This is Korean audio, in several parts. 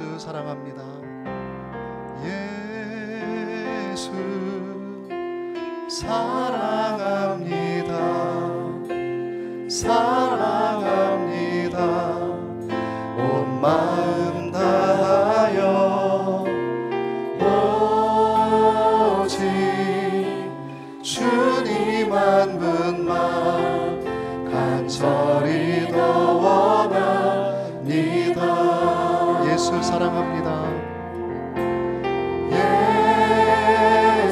예수 사랑합니다. 예수 사랑합니다. 사랑합니다. 온 마음 다하여 오직 주님 한 분만 간절히 더 원합니다. 예수 사랑합니다.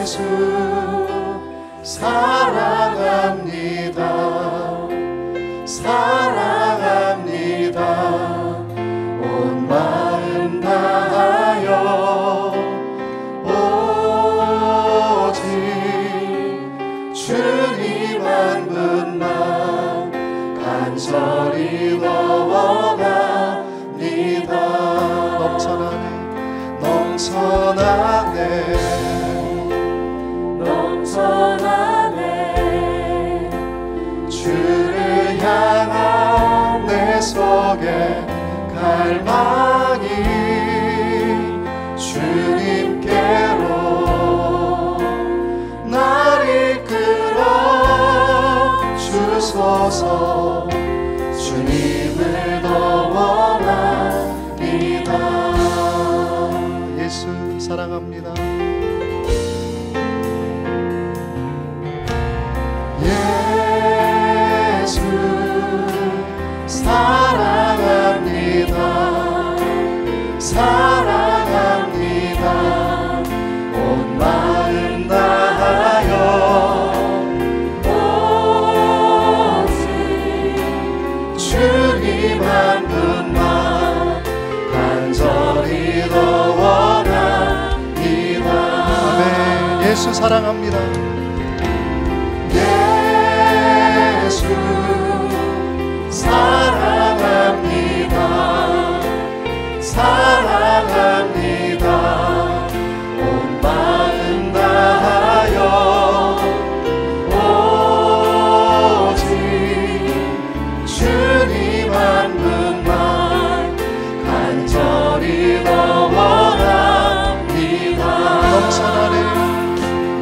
예수 사랑합니다. 사랑합니다. 온 마음 다하여 오직 주님 한 분만 간절히 더 원합니다. 넘쳐나네 넘쳐나네 넘쳐나네 주를 향한 내 속에 갈망이 주님께로 날 이끌어 주소서. 주님을 더 원합니다. 예수 사랑합니다. 예수 사랑합니다. 사랑합니다. 온 마음 다하여 오직 주님 한 분만 간절히 더 원합니다. 아멘. 예수 사랑합니다. 예수 사랑합니다. 사랑합니다. 온 마음 다하여 오직 주님 한 분만 간절히 더 원합니다. 넘쳐나네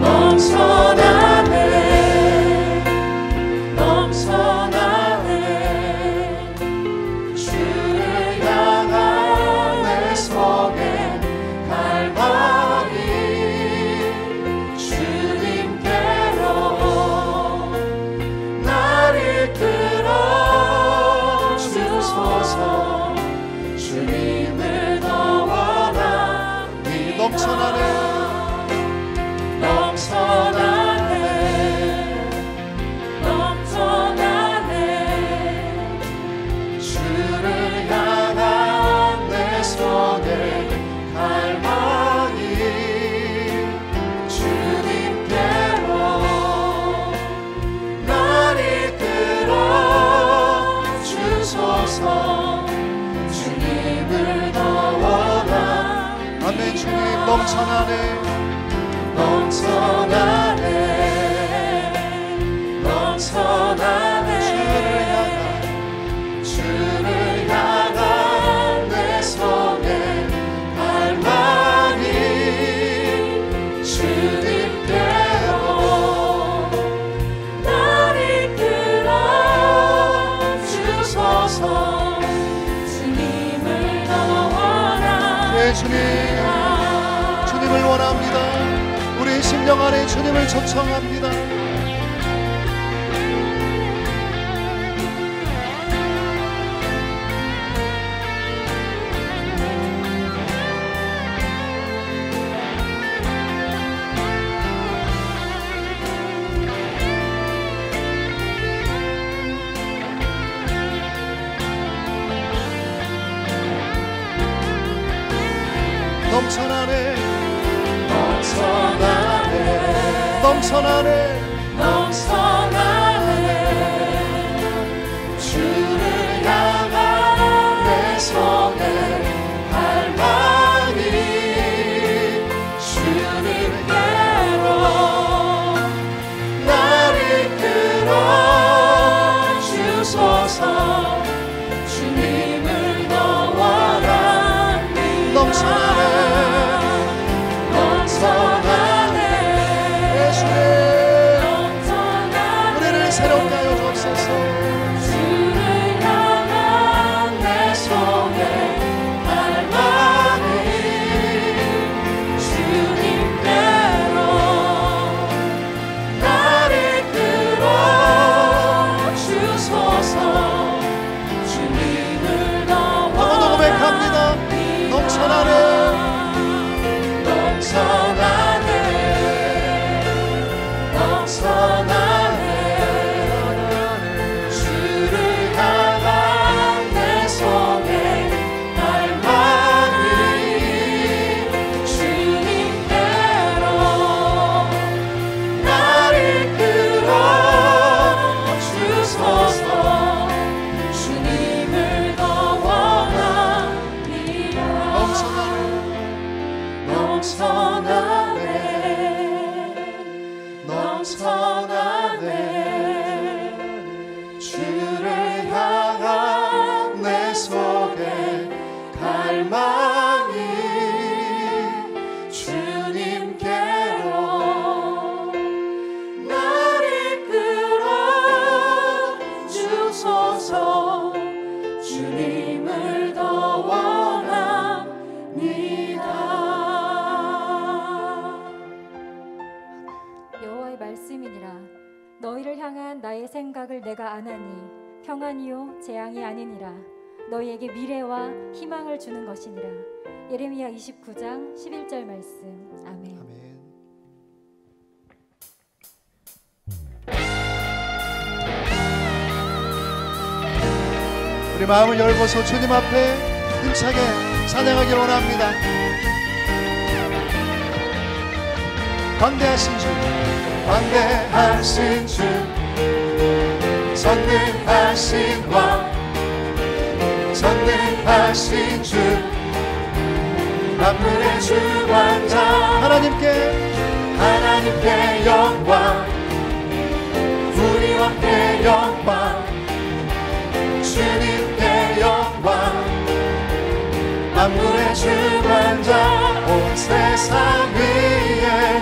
넘쳐나네 넘쳐나네 주를 향한 내 속에 갈망이 주님께로 날 이끌어 주소서. 주님을 더 원하니 넘쳐나네 넘쳐나네 넘쳐나네 주를 향한 내 속에 갈망이 주님께로 날 이끌어 주소서. 주님을 더 원하 아멘. 주님 넘쳐나네 넘쳐나네 넘쳐나네 주를 향한 내 속에 갈망이 주님께로 날 이끌어 주소서. 주님을 더 원합니다. 네 주님 주님을 원합니다. 우리 심령 안에 주님을 초청합니다. 넘쳐나네 넘쳐나네 넘쳐나네 넘쳐나네 주를 향한 내 속에 갈망이 주님께로 날 이끌어 주소서. 주님을 더 원합니다. 넘쳐나네 넘쳐나네 주를 향한 내 속에 갈망이 주님께로 날 이끌어 주소서 주님을 더 원합니다. 여호와의 말씀이니라. 너희를 향한 나의 생각을 내가 아나니 평안이요 재앙이 아니니라. 너희에게 미래와 희망을 주는 것이니라. 예레미야 29장 11절 말씀. 아멘. 아멘. 우리 마음을 열고서 주님 앞에 힘차게 찬양하기 원합니다. 광대하신 주, 광대하신 주, 전능하신 왕, 전능하신 주, 만물의 주관자, 하나님께 영광, 우리 왕께 영광, 주님께 영광, 만물의 주관자, 온 세상 위에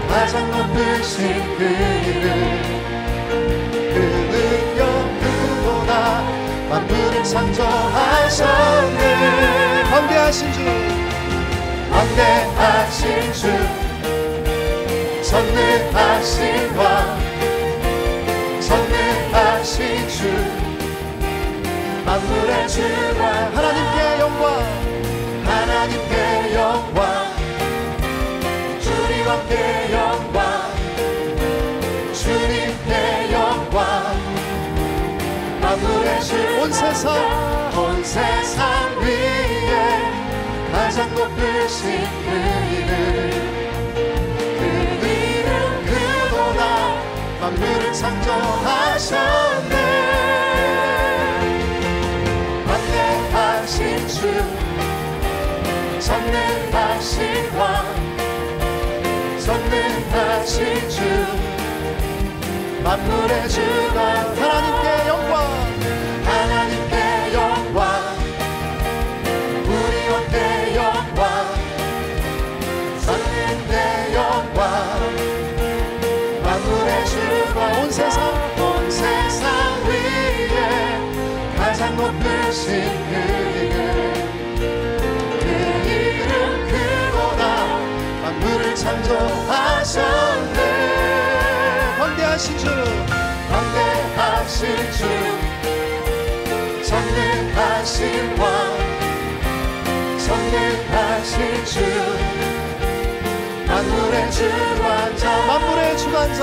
가장 높으신 그 이름, 그 능력 그보다 만물을 창조하셨네. 광대하신 주, 광대하신 주, 전능하신 왕, 전능하신 주, 만물의 주관, 하나님께 영광, 하나님께 영광, 주님 왕께 영광, 주님께 영광, 만물의 주, 온 세상 위에 가장 높으신 그 이름, 그 이름 그보다 만물을 창조하셨네. 광대하신 주, 전능하신 왕, 전능하신 주, 만물의 주관, 하나님께 영광, 하나님께 영광, 우리 왕께 영광, 하나님께 영광, 만물의 주관, 온 세상 위에 가장 높으신 그 이름, 그 이름 그보다 만물을 창조하셨네. 광대하신 주, 광대하신 주, 전능하신 왕, 전능하신 주, 만물의 주관자, 만물의 주관자,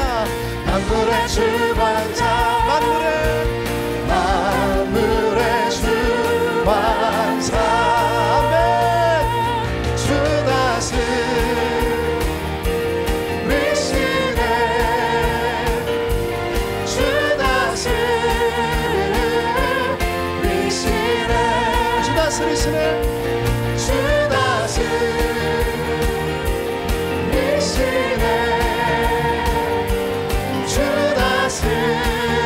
만물의 주관자, 만물의 주관자. 아멘. 주 다스리시네, 주 다스리시네, 주 다스리시네, 주 다스리시네, 주 다스리시네.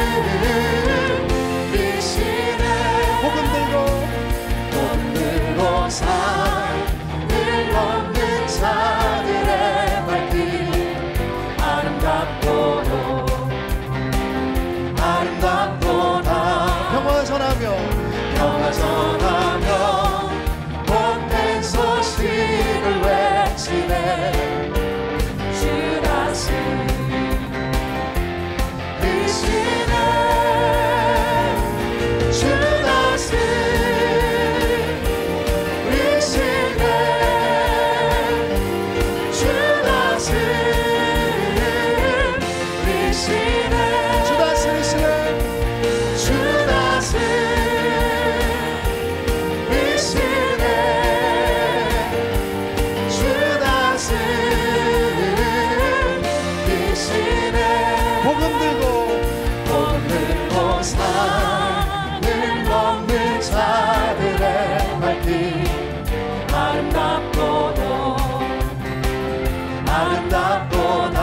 아름답도다.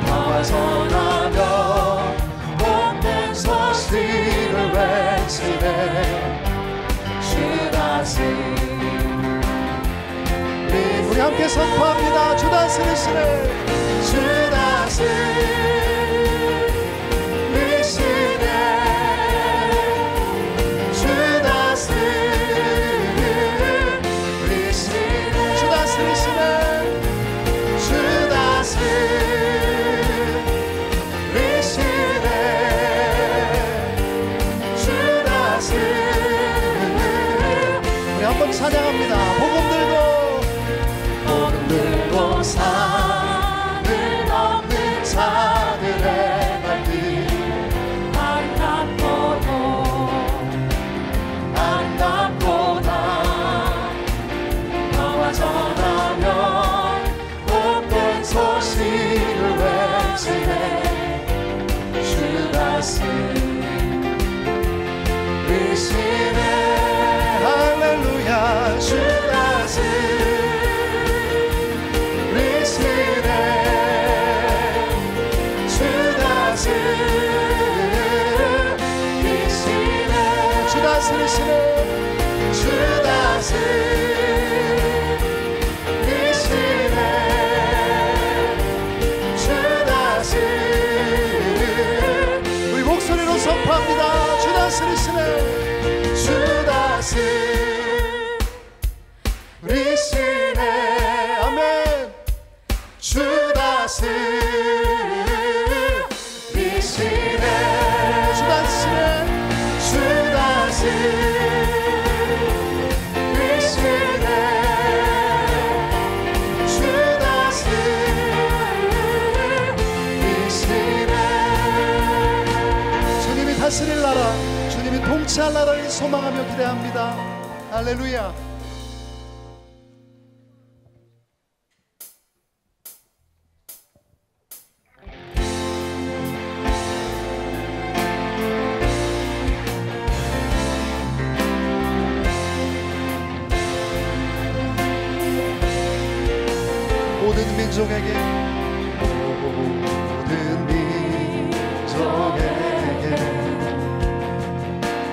평화 전하며 복된 소식을 외치네. 주 다스 우리 함께 선포합니다. 주 다스리시네. 주 다스리시네. 주 다스리시네. 주 다스리시네. 주 다스리시네. 주 다스 우리 한번 찬양합니다. 복음 들고 산을 넘는 자들의 발길 아름답도다. 너와 전하면 복된 소식을 외치네. 주 다스리시네. 할렐루야. 주 다스리시네. 주 다스리시네. 주 다스리시네. 주 다스리시네. 주 다스리시네. 우리 목소리로 선포합니다. 주 다스리시네. 주 다스리시네. 아멘. 주 다스리시네. 주 다스리시네. 주 다스리시네. 주 다스리시네. 주님이 다스릴 나라, 주님이 통치할 나라를 소망하며 기대합니다. 할렐루야. 모든 민족에게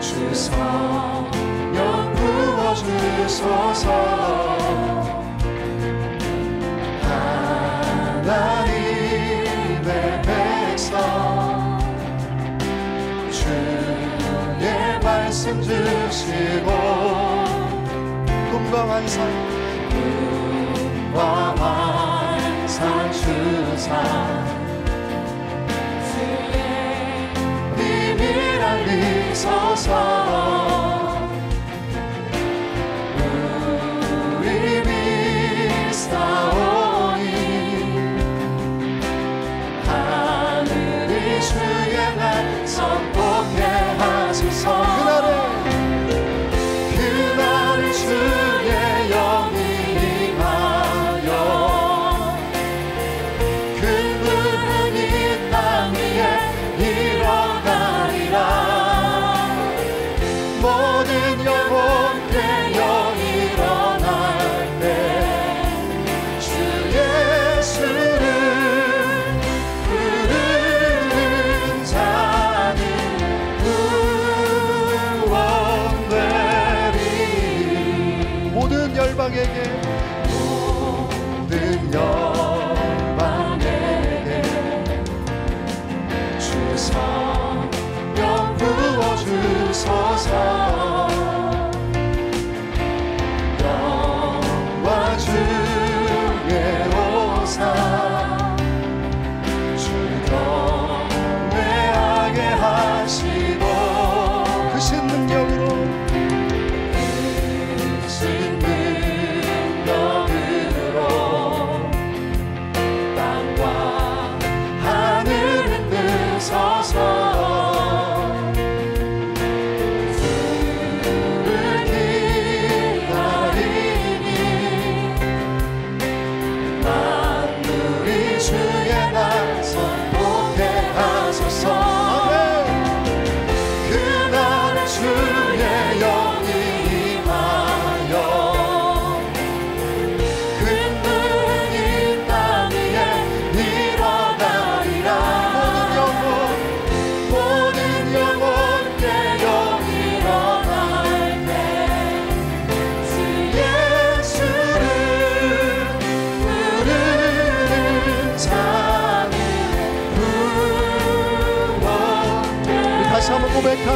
주 성령 부어주소서. 하나님의 백성 주의 말씀 주시고 꿈과 환상 주사 주의 비밀 알리소서. 우리 믿사오니 하늘이 주의 날 선포케 하소서. 그날을 주의 영이 임하여 일어나리라.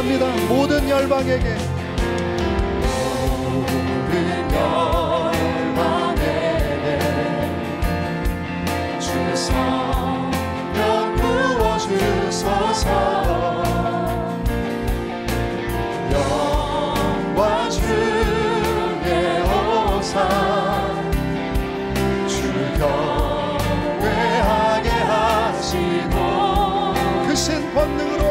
고백합니다. 모든 열방에게 주의 성령 부어주소서. 영광 주의 오사. 주 경외하게 하시고 크신 권능으로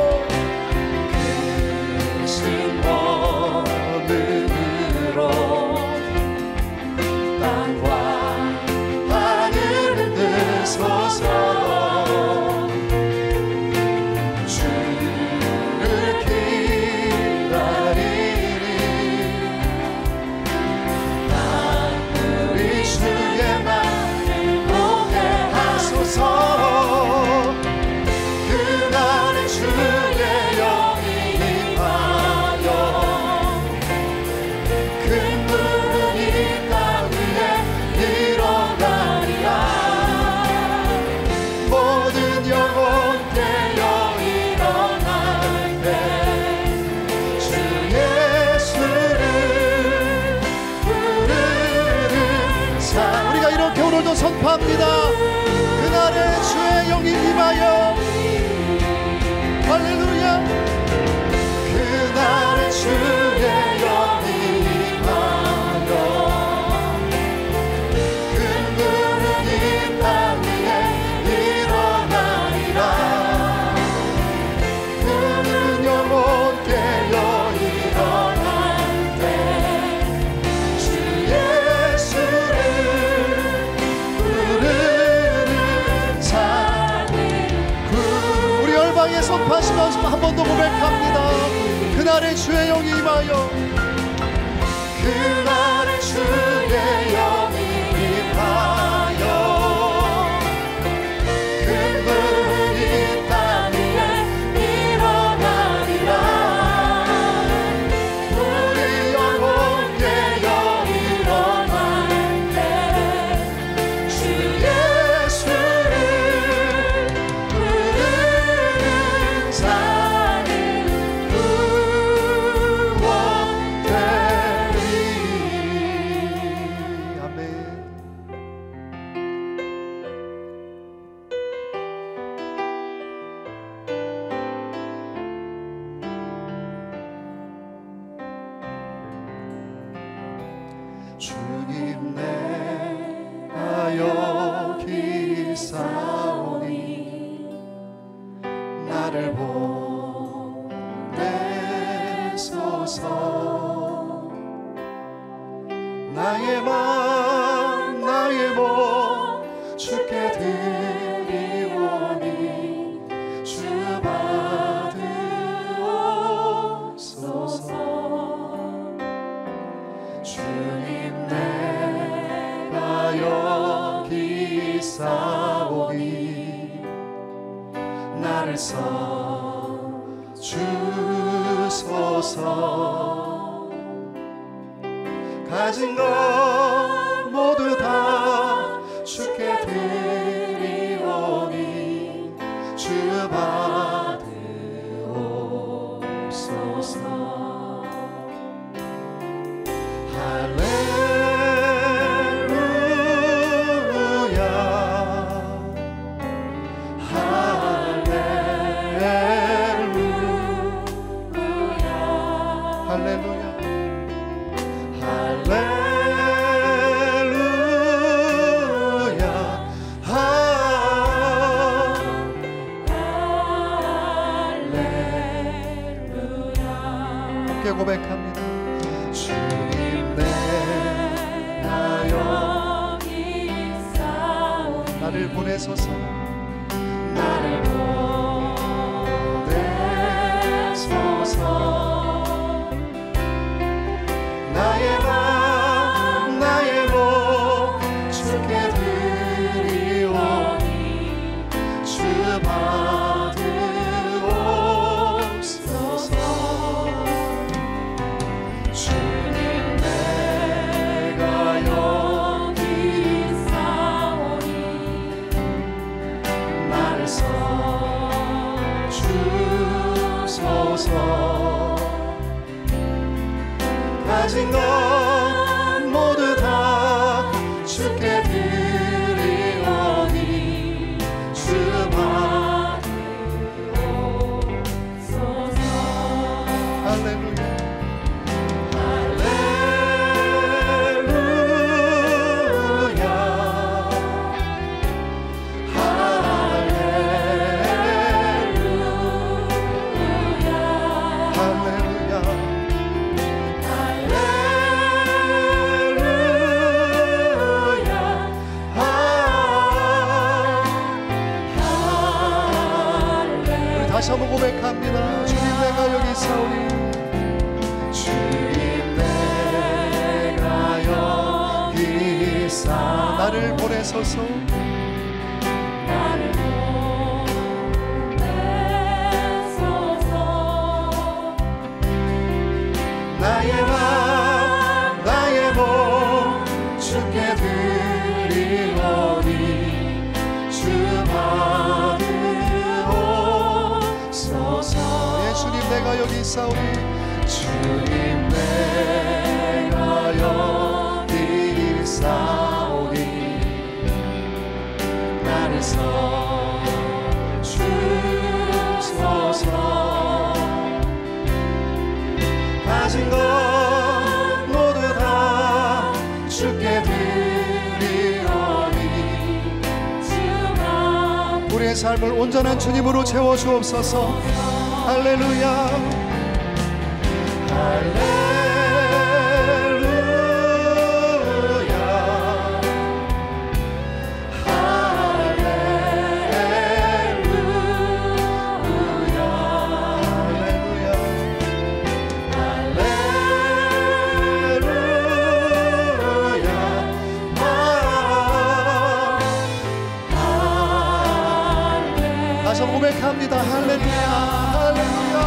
땅과 하늘을 흔드소서. 주를 기다리니 만물이 주의 말을 노래하소서. 그날은 주의 영이 임하여 큰 구름이 땅 위에 일어나리라. 모든 영혼 깨어 일어날 때 주 예수를 부르는 자. 우리가 이렇게 오늘도 선포합니다. 그날에 주의 영이 임하여 할렐루야. 그날은 주의 영이 임하여 큰 구름이 땅 위에 일어나리라. 모든 영혼 깨어 일어날 때 주 예수를 부르는 자들. 우리 열방에 선포하시면서 한 번 더 고백합니다. 그날에 주의 영이 임하여 그날은 주의 영이 임하여 큰 구름이 땅 위에 일어나리라. 우리 영혼 깨어 일어날 때 주 예수를 부르는 자는 구원되리. 아멘. 주님 내가 여기 있사오니 나를 보내소서. 나의 맘 나의 몸 주께 드리오니 주 받으옵소서. 주님 내가 여기 있사오니 나를 써주소서. 가진 것 모두 다 주께 드리오니 주 받으옵소서. 할렐루야 할렐루야 할렐루야. 함께 고백합니다. 주님 내가 여기 있사오니 나를 보내소서. 나를 보내소서. 나의 맘 나의 몸 주께 드리오니 주 받으옵소서. 주님 내가 여기 있사오니 나를 써 주께 드리오니 주 받으옵소서. 할렐루야. 다시 한번 고백합니다. 주님 내가 여기 있사오니 주님 내가 여기 있사 나를 보내소서. 나를 보내소서. 나의 맘 나의 몸 주께 드리오니 주 받으옵소서. 예수님 내가 여기 있사오니 주님 내가 여기 있사오니 나를 써주소서. 가진 것 모두 다 주께 드리오니 우리의 삶을 온전한 주님으로 채워주옵소서. 할렐루야. 다시 한번 고백합니다. 할렐루야. 할렐루야.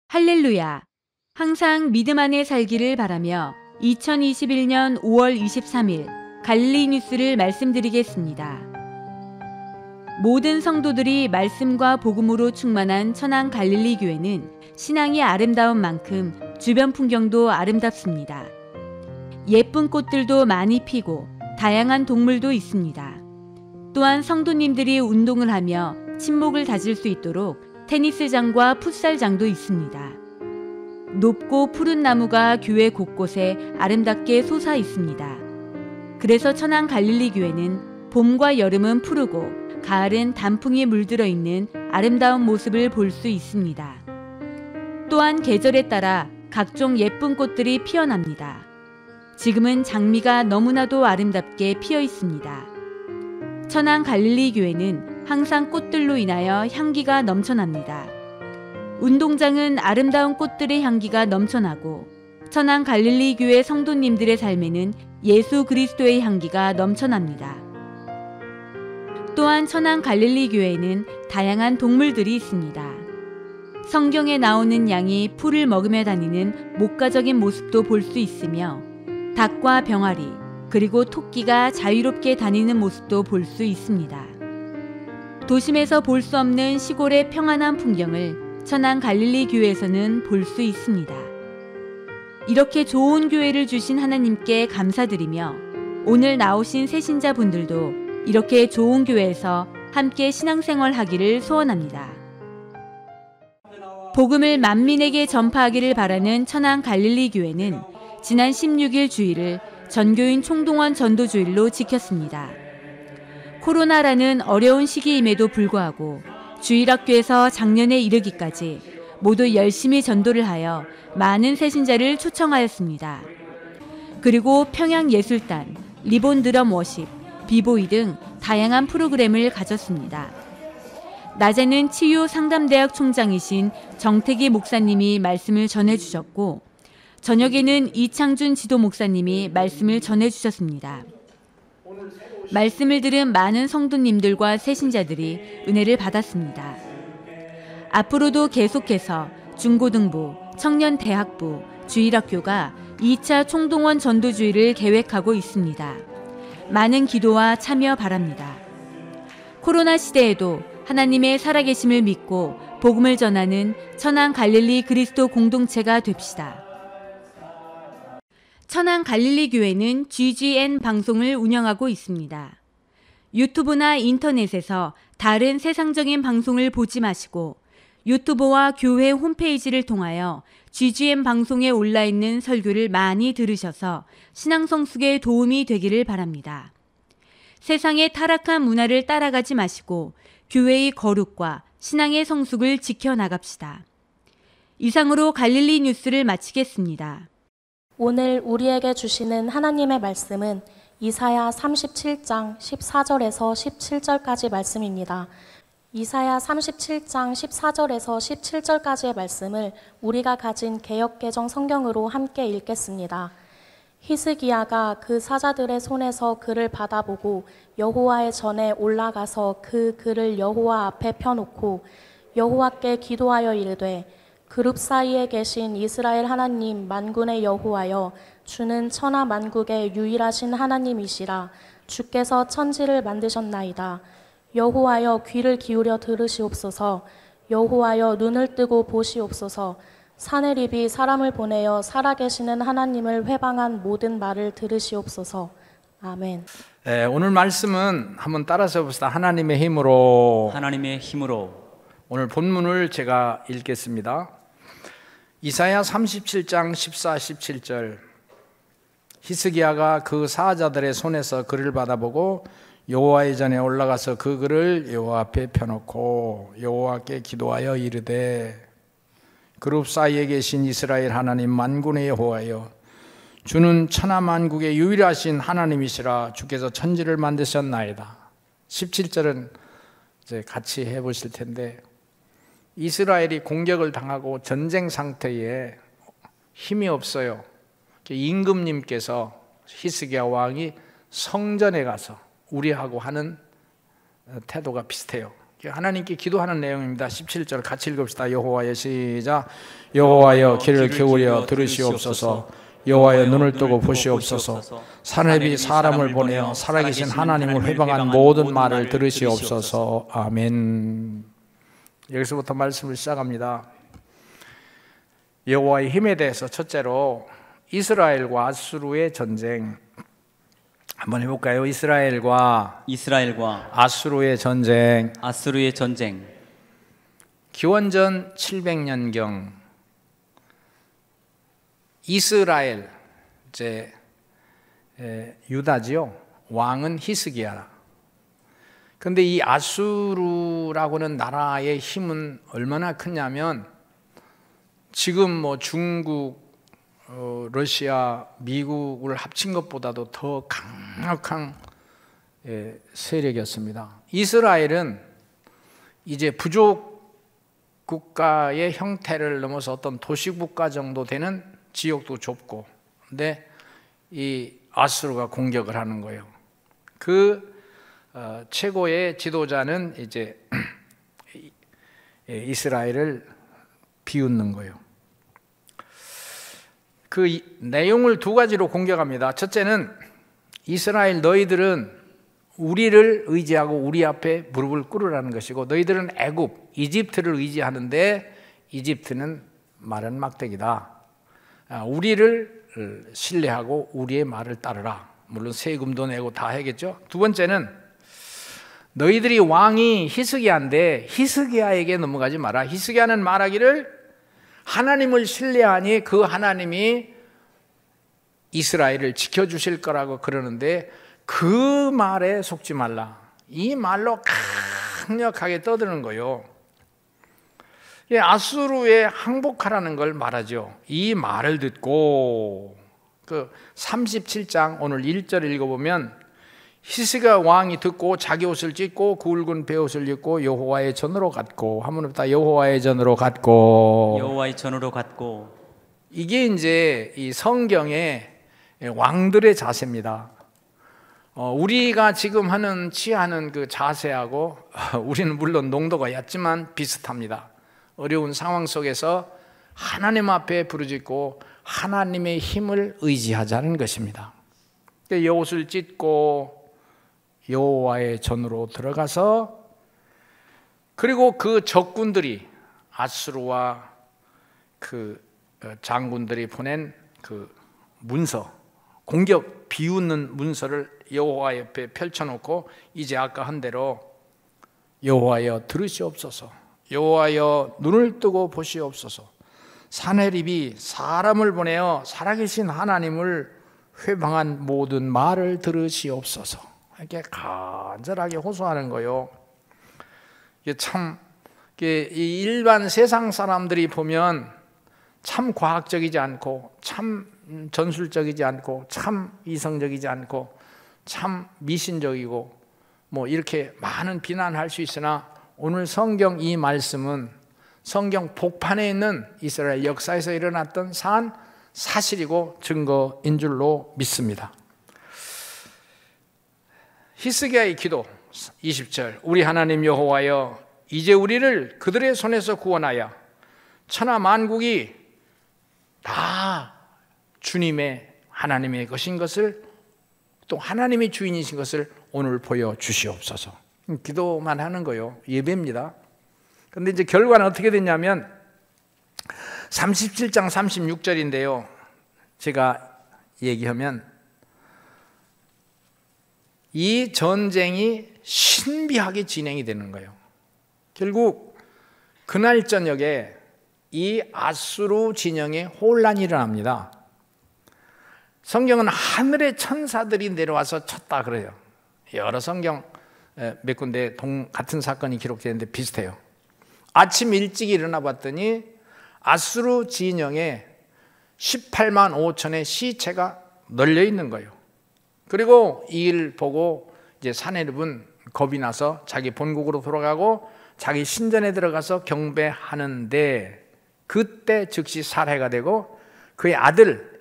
할렐루야! 항상 믿음 안에 살기를 바라며 2021년 5월 23일 갈릴리 뉴스를 말씀드리겠습니다. 모든 성도들이 말씀과 복음으로 충만한 천안 갈릴리 교회는 신앙이 아름다운 만큼 주변 풍경도 아름답습니다. 예쁜 꽃들도 많이 피고 다양한 동물도 있습니다. 또한 성도님들이 운동을 하며 친목을 다질 수 있도록 테니스장과 풋살장도 있습니다. 높고 푸른 나무가 교회 곳곳에 아름답게 솟아 있습니다. 그래서 천안 갈릴리 교회는 봄과 여름은 푸르고 가을은 단풍이 물들어 있는 아름다운 모습을 볼 수 있습니다. 또한 계절에 따라 각종 예쁜 꽃들이 피어납니다. 지금은 장미가 너무나도 아름답게 피어 있습니다. 천안 갈릴리 교회는 항상 꽃들로 인하여 향기가 넘쳐납니다. 운동장은 아름다운 꽃들의 향기가 넘쳐나고 천안 갈릴리 교회 성도님들의 삶에는 예수 그리스도의 향기가 넘쳐납니다. 또한 천안 갈릴리 교회에는 다양한 동물들이 있습니다. 성경에 나오는 양이 풀을 먹으며 다니는 목가적인 모습도 볼 수 있으며 닭과 병아리 그리고 토끼가 자유롭게 다니는 모습도 볼 수 있습니다. 도심에서 볼 수 없는 시골의 평안한 풍경을 천안 갈릴리 교회에서는 볼 수 있습니다. 이렇게 좋은 교회를 주신 하나님께 감사드리며 오늘 나오신 새신자분들도 이렇게 좋은 교회에서 함께 신앙생활 하기를 소원합니다. 복음을 만민에게 전파하기를 바라는 천안 갈릴리 교회는 지난 16일 주일을 전교인 총동원 전도주일로 지켰습니다. 코로나라는 어려운 시기임에도 불구하고 주일학교에서 작년에 이르기까지 모두 열심히 전도를 하여 많은 새신자를 초청하였습니다. 그리고 평양예술단, 리본드럼 워십, 비보이 등 다양한 프로그램을 가졌습니다. 낮에는 치유상담대학 총장이신 정태기 목사님이 말씀을 전해주셨고 저녁에는 이창준 지도 목사님이 말씀을 전해주셨습니다. 말씀을 들은 많은 성도님들과 새신자들이 은혜를 받았습니다. 앞으로도 계속해서 중고등부, 청년대학부, 주일학교가 2차 총동원 전도주일을 계획하고 있습니다. 많은 기도와 참여 바랍니다. 코로나 시대에도 하나님의 살아계심을 믿고 복음을 전하는 천안 갈릴리 그리스도 공동체가 됩시다. 천안 갈릴리 교회는 GGN 방송을 운영하고 있습니다. 유튜브나 인터넷에서 다른 세상적인 방송을 보지 마시고 유튜브와 교회 홈페이지를 통하여 GGN 방송에 올라있는 설교를 많이 들으셔서 신앙 성숙에 도움이 되기를 바랍니다. 세상의 타락한 문화를 따라가지 마시고 교회의 거룩과 신앙의 성숙을 지켜나갑시다. 이상으로 갈릴리 뉴스를 마치겠습니다. 오늘 우리에게 주시는 하나님의 말씀은 이사야 37장 14절에서 17절까지 말씀입니다. 이사야 37장 14절에서 17절까지의 말씀을 우리가 가진 개역개정 성경으로 함께 읽겠습니다. 히스기야가 그 사자들의 손에서 글을 받아보고 여호와의 전에 올라가서 그 글을 여호와 앞에 펴놓고 여호와께 기도하여 이르되 그룹 사이에 계신 이스라엘 하나님 만군의 여호와여 주는 천하 만국의 유일하신 하나님이시라. 주께서 천지를 만드셨나이다. 여호와여 귀를 기울여 들으시옵소서. 여호와여 눈을 뜨고 보시옵소서. 사내립이 사람을 보내어 살아계시는 하나님을 회방한 모든 말을 들으시옵소서. 아멘. 오늘 말씀은 한번 따라서 봅시다. 하나님의 힘으로. 하나님의 힘으로. 오늘 본문을 제가 읽겠습니다. 이사야 37장 14, 17절. 히스기야가 그 사자들의 손에서 글을 받아보고 여호와의 전에 올라가서 그 글을 여호와 앞에 펴놓고 여호와께 기도하여 이르되 그룹 사이에 계신 이스라엘 하나님 만군의 여호와여 주는 천하 만국의 유일하신 하나님이시라. 주께서 천지를 만드셨나이다. 17절은 이제 같이 해보실 텐데 이스라엘이 공격을 당하고 전쟁 상태에 힘이 없어요. 임금님께서 히스기야 왕이 성전에 가서 우리하고 하는 태도가 비슷해요. 하나님께 기도하는 내용입니다. 17절 같이 읽읍시다. 여호와여 시작. 여호와여 귀를 기울여 들으시옵소서. 여호와여 눈을 뜨고 보시옵소서. 사내비 사람을 보내어 살아계신 하나님을 회방한 모든 말을 들으시옵소서. 아멘. 여기서부터 말씀을 시작합니다. 여호와의 힘에 대해서 첫째로 이스라엘과 아수르의 전쟁 한번 해볼까요? 이스라엘과 아수르의 전쟁. 아수르의 전쟁. 기원전 700년경 이스라엘 이제 유다지요. 왕은 히스기야라. 그런데 이 아수르라고는 나라의 힘은 얼마나 크냐면 지금 뭐 중국, 러시아, 미국을 합친 것보다도 더 강력한 세력이었습니다. 이스라엘은 이제 부족 국가의 형태를 넘어서 어떤 도시국가 정도 되는 지역도 좁고, 근데 이 아수르가 공격을 하는 거예요. 그 최고의 지도자는 이제 이스라엘을 비웃는 거예요. 그 내용을 두 가지로 공격합니다. 첫째는 이스라엘 너희들은 우리를 의지하고 우리 앞에 무릎을 꿇으라는 것이고, 너희들은 애굽, 이집트를 의지하는데 이집트는 마른 막대기다. 우리를 신뢰하고 우리의 말을 따르라. 물론 세금도 내고 다 해야겠죠. 두 번째는 너희들이 왕이 히스기야인데 히스기야에게 넘어가지 마라. 히스기야는 말하기를 하나님을 신뢰하니 그 하나님이 이스라엘을 지켜주실 거라고 그러는데 그 말에 속지 말라. 이 말로 강력하게 떠드는 거예요. 아수르에 항복하라는 걸 말하죠. 이 말을 듣고 그 37장 오늘 1절 읽어보면 히스기야 왕이 듣고 자기 옷을 찢고 굵은 베옷을 입고 여호와의 전으로 갔고 한번 다 여호와의 전으로 갔고 여호와의 전으로 갔고. 이게 이제 이 성경의 왕들의 자세입니다. 우리가 지금 취하는 그 자세하고 우리는 물론 농도가 얕지만 비슷합니다. 어려운 상황 속에서 하나님 앞에 부르짖고 하나님의 힘을 의지하자는 것입니다. 여옷을 찢고 여호와의 전으로 들어가서 그리고 그 적군들이 아수르와 그 장군들이 보낸 그 문서 공격 비웃는 문서를 여호와 옆에 펼쳐놓고 이제 아까 한 대로 여호와여 들으시옵소서 여호와여 눈을 뜨고 보시옵소서 사내립이 사람을 보내어 살아계신 하나님을 회방한 모든 말을 들으시옵소서 이렇게 간절하게 호소하는 거예요. 이게 참 일반 세상 사람들이 보면 참 과학적이지 않고 참 전술적이지 않고 참 이성적이지 않고 참 미신적이고 뭐 이렇게 많은 비난할 수 있으나 오늘 성경 이 말씀은 성경 복판에 있는 이스라엘 역사에서 일어났던 사실이고 증거인 줄로 믿습니다. 히스기야의 기도 20절 우리 하나님 여호와여 이제 우리를 그들의 손에서 구원하여 천하 만국이 다 주님의 하나님의 것인 것을 또 하나님이 주인이신 것을 오늘 보여주시옵소서. 기도만 하는 거예요. 예배입니다. 그런데 이제 결과는 어떻게 됐냐면 37장 36절인데요. 제가 얘기하면 이 전쟁이 신비하게 진행이 되는 거예요. 결국 그날 저녁에 이 아수르 진영에 혼란이 일어납니다. 성경은 하늘의 천사들이 내려와서 쳤다 그래요. 여러 성경 몇 군데 같은 사건이 기록되는데 비슷해요. 아침 일찍 일어나 봤더니 아수르 진영에 18만 5천의 시체가 널려 있는 거예요. 그리고 이 일 보고 이제 사내립은 겁이 나서 자기 본국으로 돌아가고 자기 신전에 들어가서 경배하는데 그때 즉시 살해가 되고 그의 아들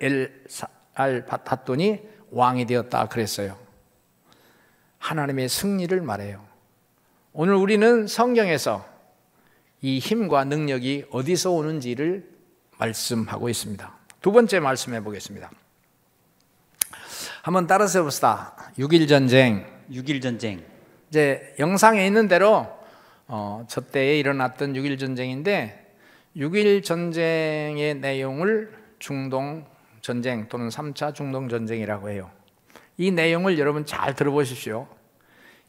엘알닷돈이 왕이 되었다 그랬어요. 하나님의 승리를 말해요. 오늘 우리는 성경에서 이 힘과 능력이 어디서 오는지를 말씀하고 있습니다. 두 번째 말씀해 보겠습니다. 한번 따라서 해봅시다. 6.1 전쟁. 6.1 전쟁. 이제 영상에 있는 대로 저 때에 일어났던 6.1 전쟁인데 6.1 전쟁의 내용을 중동 전쟁 또는 3차 중동 전쟁이라고 해요. 이 내용을 여러분 잘 들어보십시오.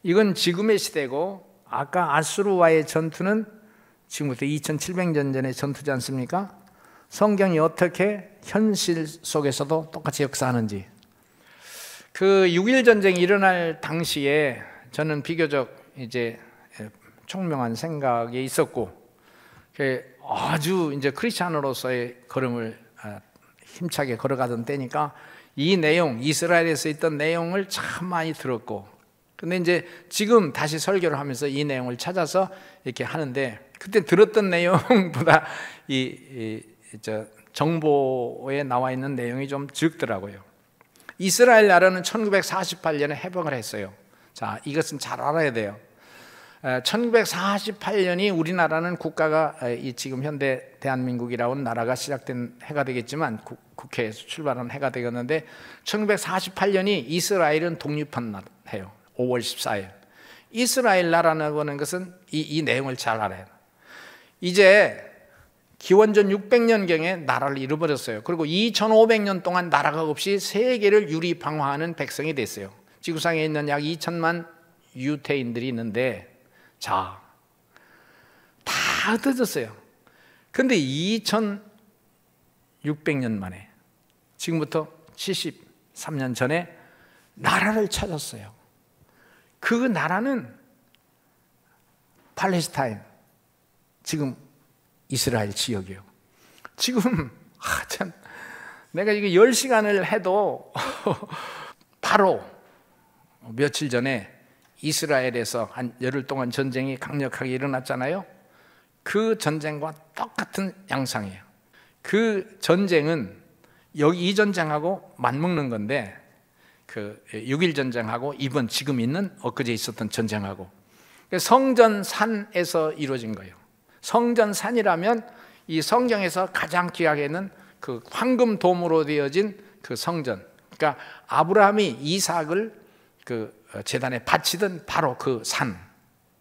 이건 지금의 시대고 아까 아수르와의 전투는 지금부터 2700년 전의 전투지 않습니까? 성경이 어떻게 현실 속에서도 똑같이 역사하는지. 그 6.1 전쟁이 일어날 당시에 저는 비교적 이제 총명한 생각에 있었고 아주 이제 크리스찬으로서의 걸음을 힘차게 걸어가던 때니까 이 내용, 이스라엘에서 있던 내용을 참 많이 들었고 근데 이제 지금 다시 설교를 하면서 이 내용을 찾아서 이렇게 하는데 그때 들었던 내용보다 정보에 나와 있는 내용이 좀 적더라고요. 이스라엘 나라는 1948년에 해방을 했어요. 자, 이것은 잘 알아야 돼요. 1948년이 우리나라는 국가가 지금 현대 대한민국이라는 나라가 시작된 해가 되겠지만 국회에서 출발한 해가 되겠는데 1948년이 이스라엘은 독립한 해요. 5월 14일. 이스라엘 나라는 것은 이 내용을 잘 알아요. 이제 기원전 600년경에 나라를 잃어버렸어요. 그리고 2500년 동안 나라가 없이 세계를 유리방화하는 백성이 됐어요. 지구상에 있는 약 2천만 유태인들이 있는데 자, 다 흩어졌어요. 근데 2600년 만에 지금부터 73년 전에 나라를 찾았어요. 그 나라는 팔레스타인, 지금 이스라엘 지역이에요. 지금 참 내가 이게 10시간을 해도 바로 며칠 전에 이스라엘에서 한 열흘 동안 전쟁이 강력하게 일어났잖아요. 그 전쟁과 똑같은 양상이에요. 그 전쟁은 여기 이 전쟁하고 맞먹는 건데 그 6.1 전쟁하고 이번 지금 있는 엊그제 있었던 전쟁하고 성전산에서 이루어진 거예요. 성전산이라면 이 성경에서 가장 귀하게는 그 황금돔으로 되어진 그 성전, 그러니까 아브라함이 이삭을 그 제단에 바치던 바로 그 산,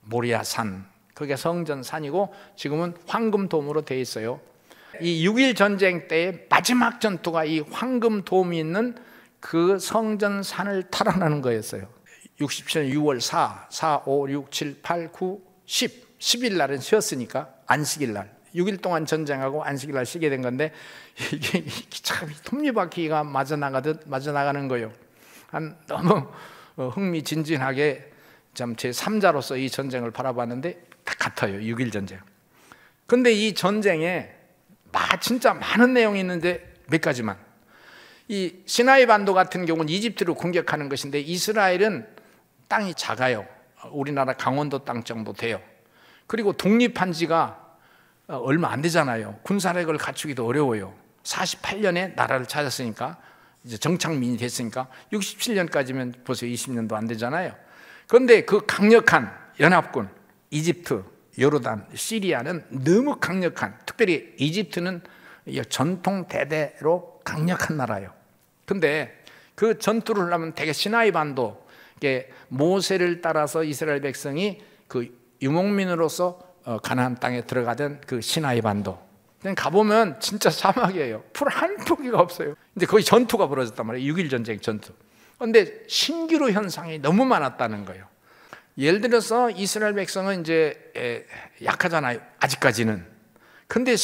모리아 산, 그게 성전산이고 지금은 황금돔으로 되어 있어요. 이 6.1 전쟁 때의 마지막 전투가 이 황금돔이 있는 그 성전산을 탈환하는 거였어요. 67년 6월 4, 5, 6, 7, 8, 9, 10일 날은 쉬었으니까 안식일 날 6일 동안 전쟁하고 안식일 날 쉬게 된 건데 이게 참 톱니바퀴가 맞아 나가는 거예요. 너무 흥미진진하게 참 제 3자로서 이 전쟁을 바라봤는데 다 같아요. 6.1 전쟁. 근데 이 전쟁에 진짜 많은 내용이 있는데 몇 가지만. 이 시나이 반도 같은 경우는 이집트를 공격하는 것인데 이스라엘은 땅이 작아요. 우리나라 강원도 땅 정도 돼요. 그리고 독립한 지가 얼마 안 되잖아요. 군사력을 갖추기도 어려워요. 48년에 나라를 찾았으니까 이제 정착민이 됐으니까 67년까지면 벌써 20년도 안 되잖아요. 그런데 그 강력한 연합군 이집트, 요르단, 시리아는 너무 강력한, 특별히 이집트는 전통 대대로 강력한 나라예요. 근데 그 전투를 하려면 되게 시나이 반도, 모세를 따라서 이스라엘 백성이 그 유목민으로서 가나안 땅에 들어가던 그 시나이 반도, 그냥 가보면 진짜 사막이에요. 풀 한 포기가 없어요. 근데 거기 전투가 벌어졌단 말이에요. 6.1 전쟁 전투. 그런데 신기루 현상이 너무 많았다는 거예요. 예를 들어서 이스라엘 백성은 이제 약하잖아요. 아직까지는. 근데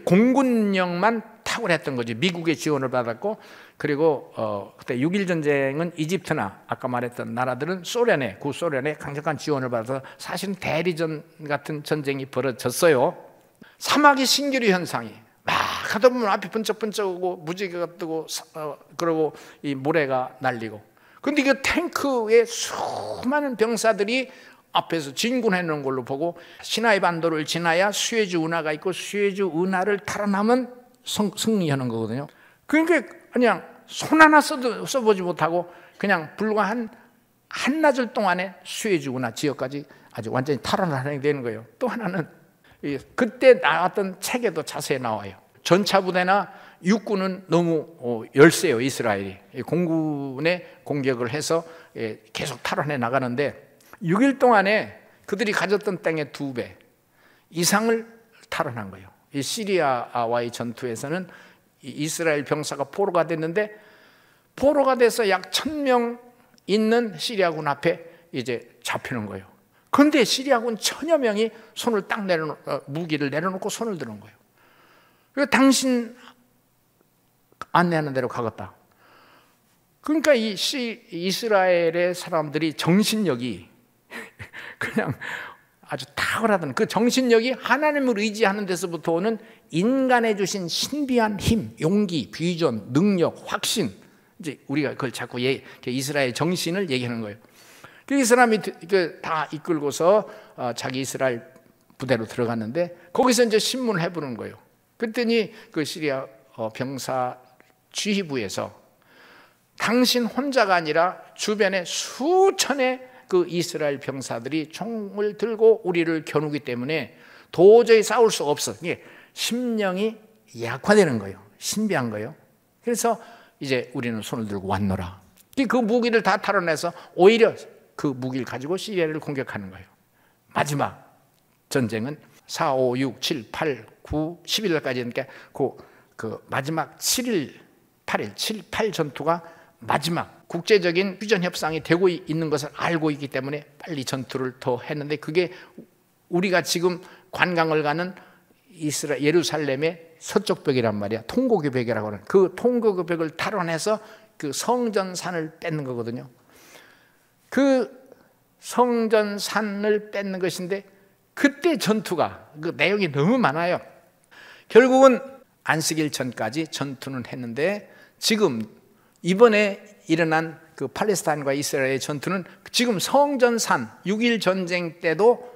공군력만 탁월했던 거지. 미국의 지원을 받았고, 그리고 그때 6.1 전쟁은 이집트나 아까 말했던 나라들은 구소련의 강력한 지원을 받아서 사실은 대리전 같은 전쟁이 벌어졌어요. 사막의 신기루 현상이 막 하다 보면 앞이 번쩍번쩍 오고 무지개가 뜨고 그러고 이 모래가 날리고, 근데 그 탱크에 수많은 병사들이 앞에서 진군해 놓은 걸로 보고, 시나이 반도를 지나야 수에즈 운하가 있고 수에즈 운하를 탈환하면 승리하는 거거든요. 그러니까 그냥 손 하나 써보지 못하고 그냥 불과 한나절 동안에 수에즈 운하 지역까지 아주 완전히 탈환을 하게 되는 거예요. 또 하나는 그때 나왔던 책에도 자세히 나와요. 전차부대나 육군은 너무 열세요. 이스라엘이 공군에 공격을 해서 계속 탈환해 나가는데 6일 동안에 그들이 가졌던 땅의 2배 이상을 탈환한 거예요. 이 시리아와의 전투에서는 이스라엘 병사가 포로가 됐는데, 포로가 돼서 약 1000명 있는 시리아군 앞에 이제 잡히는 거예요. 그런데 시리아군 1000여 명이 손을 딱 무기를 내려놓고 손을 드는 거예요. 그래서 당신 안내하는 대로 가겠다. 그러니까 이 이스라엘의 사람들이 정신력이 그냥 아주 탁월하던 그 정신력이 하나님을 의지하는 데서부터 오는 인간에 주신 신비한 힘, 용기, 비전, 능력, 확신, 이제 우리가 그걸 자꾸 이스라엘 정신을 얘기하는 거예요. 이 사람이 다 이끌고서 자기 이스라엘 부대로 들어갔는데 거기서 이제 신문을 해보는 거예요. 그랬더니 그 시리아 병사 지휘부에서 당신 혼자가 아니라 주변에 수천의 그 이스라엘 병사들이 총을 들고 우리를 겨누기 때문에 도저히 싸울 수가 없어. 이게 심령이 약화되는 거예요. 신비한 거예요. 그래서 이제 우리는 손을 들고 왔노라. 그 무기를 다 탈환해서 오히려 그 무기를 가지고 시리아를 공격하는 거예요. 마지막 전쟁은 4, 5, 6, 7, 8, 9, 11일까지, 그러니까 그 마지막 7일, 8일, 7, 8 전투가 마지막 국제적인 휴전 협상이 되고 있는 것을 알고 있기 때문에 빨리 전투를 더 했는데, 그게 우리가 지금 관광을 가는 예루살렘의 서쪽 벽이란 말이야. 통곡의 벽이라고 하는 그 통곡의 벽을 탈환해서 그 성전산을 뺏는 거거든요. 그 성전산을 뺏는 것인데, 그때 전투가 그 내용이 너무 많아요. 결국은 안식일 전까지 전투는 했는데, 지금 이번에 일어난 그 팔레스타인과 이스라엘의 전투는 지금 성전산 6.1 전쟁 때도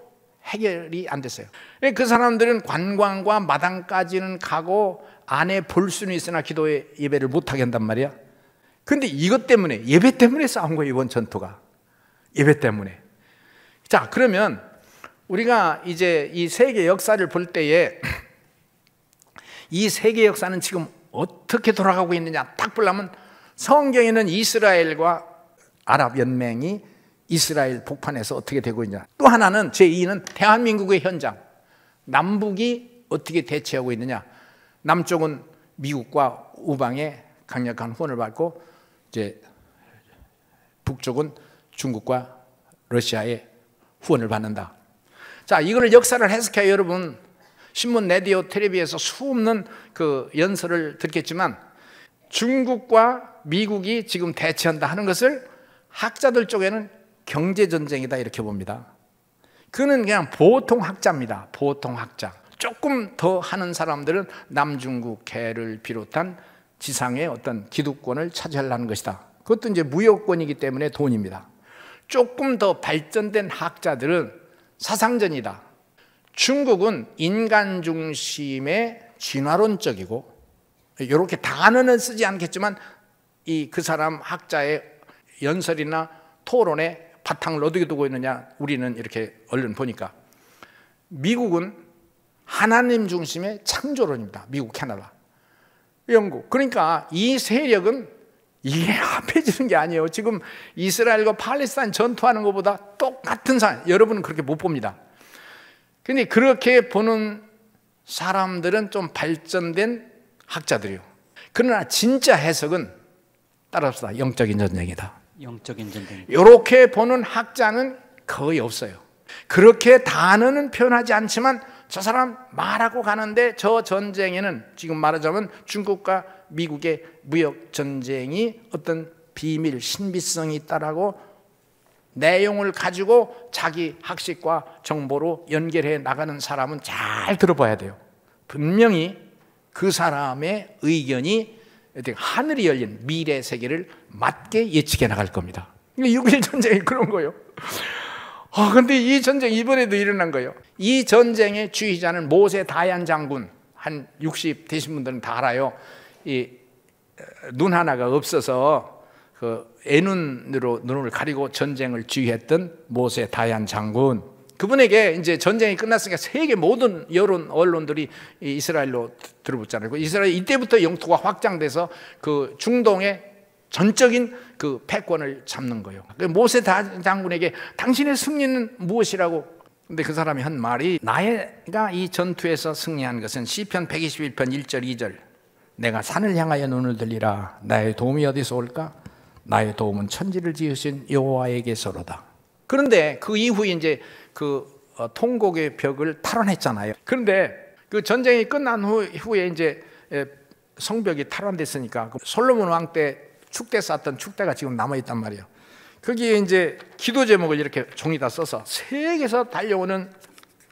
해결이 안 됐어요. 그 사람들은 관광과 마당까지는 가고 안에 볼 수는 있으나 기도의 예배를 못하게 한단 말이야. 근데 이것 때문에, 예배 때문에 싸운 거예요. 이번 전투가 예배 때문에. 자, 그러면 우리가 이제 이 세계 역사를 볼 때에 이 세계 역사는 지금 어떻게 돌아가고 있느냐 딱 보려면, 성경에는 이스라엘과 아랍 연맹이 이스라엘 북한에서 어떻게 되고 있냐, 또 하나는 제2는 대한민국의 현장, 남북이 어떻게 대치하고 있느냐. 남쪽은 미국과 우방의 강력한 후원을 받고, 이제 북쪽은 중국과 러시아의 후원을 받는다. 자, 이거를 역사를 해석해야 여러분 신문, 라디오, 텔레비에서 수없는 그 연설을 듣겠지만, 중국과 미국이 지금 대치한다 하는 것을 학자들 쪽에는 경제전쟁이다 이렇게 봅니다. 그는 그냥 보통 학자입니다. 보통 학자. 조금 더 하는 사람들은 남중국해를 비롯한 지상의 어떤 기득권을 차지하려는 것이다. 그것도 이제 무역권이기 때문에 돈입니다. 조금 더 발전된 학자들은 사상전이다. 중국은 인간 중심의 진화론적이고, 이렇게 단어는 쓰지 않겠지만 그 사람 학자의 연설이나 토론에 바탕을 어떻게 두고 있느냐, 우리는 이렇게 얼른 보니까 미국은 하나님 중심의 창조론입니다. 미국, 캐나다, 영국. 그러니까 이 세력은 이게 합해지는 게 아니에요. 지금 이스라엘과 팔레스타인 전투하는 것보다 똑같은 상황, 여러분은 그렇게 못 봅니다. 근데 그렇게 보는 사람들은 좀 발전된 학자들이요. 그러나 진짜 해석은 따라합시다. 영적인 전쟁이다. 영적인 전쟁. 이렇게 보는 학자는 거의 없어요. 그렇게 단어는 표현하지 않지만 저 사람 말하고 가는데, 저 전쟁에는 지금 말하자면 중국과 미국의 무역 전쟁이 어떤 비밀, 신비성이 있다라고 내용을 가지고 자기 학식과 정보로 연결해 나가는 사람은 잘 들어봐야 돼요. 분명히 그 사람의 의견이 하늘이 열린 미래 세계를 맞게 예측해 나갈 겁니다. 6.1 전쟁이 그런 거예요. 근데 이 전쟁 이번에도 일어난 거예요. 이 전쟁의 주의자는 모세 다얀 장군, 한 60 되신 분들은 다 알아요. 눈 하나가 없어서 그 애눈으로 눈을 가리고 전쟁을 지휘했던 모세 다얀 장군, 그분에게 이제 전쟁이 끝났으니까 세계 모든 여론 언론들이 이스라엘로 들어붙잖아요. 이스라엘 이때부터 영토가 확장돼서 그 중동의 전적인 그 패권을 잡는 거예요. 모세 장군에게 당신의 승리는 무엇이라고? 근데 그 사람이 한 말이, 나가 이 전투에서 승리한 것은 시편 121편 1절 2절, 내가 산을 향하여 눈을 들리라. 나의 도움이 어디서 올까? 나의 도움은 천지를 지으신 여호와에게서로다. 그런데 그 이후에 이제 그 통곡의 벽을 탈환했잖아요. 그런데 그 전쟁이 끝난 후에 이제 성벽이 탈환됐으니까 솔로몬 왕 때 축대 쌌던 축대가 지금 남아있단 말이에요. 거기에 이제 기도 제목을 이렇게 종이다 써서 세계에서 달려오는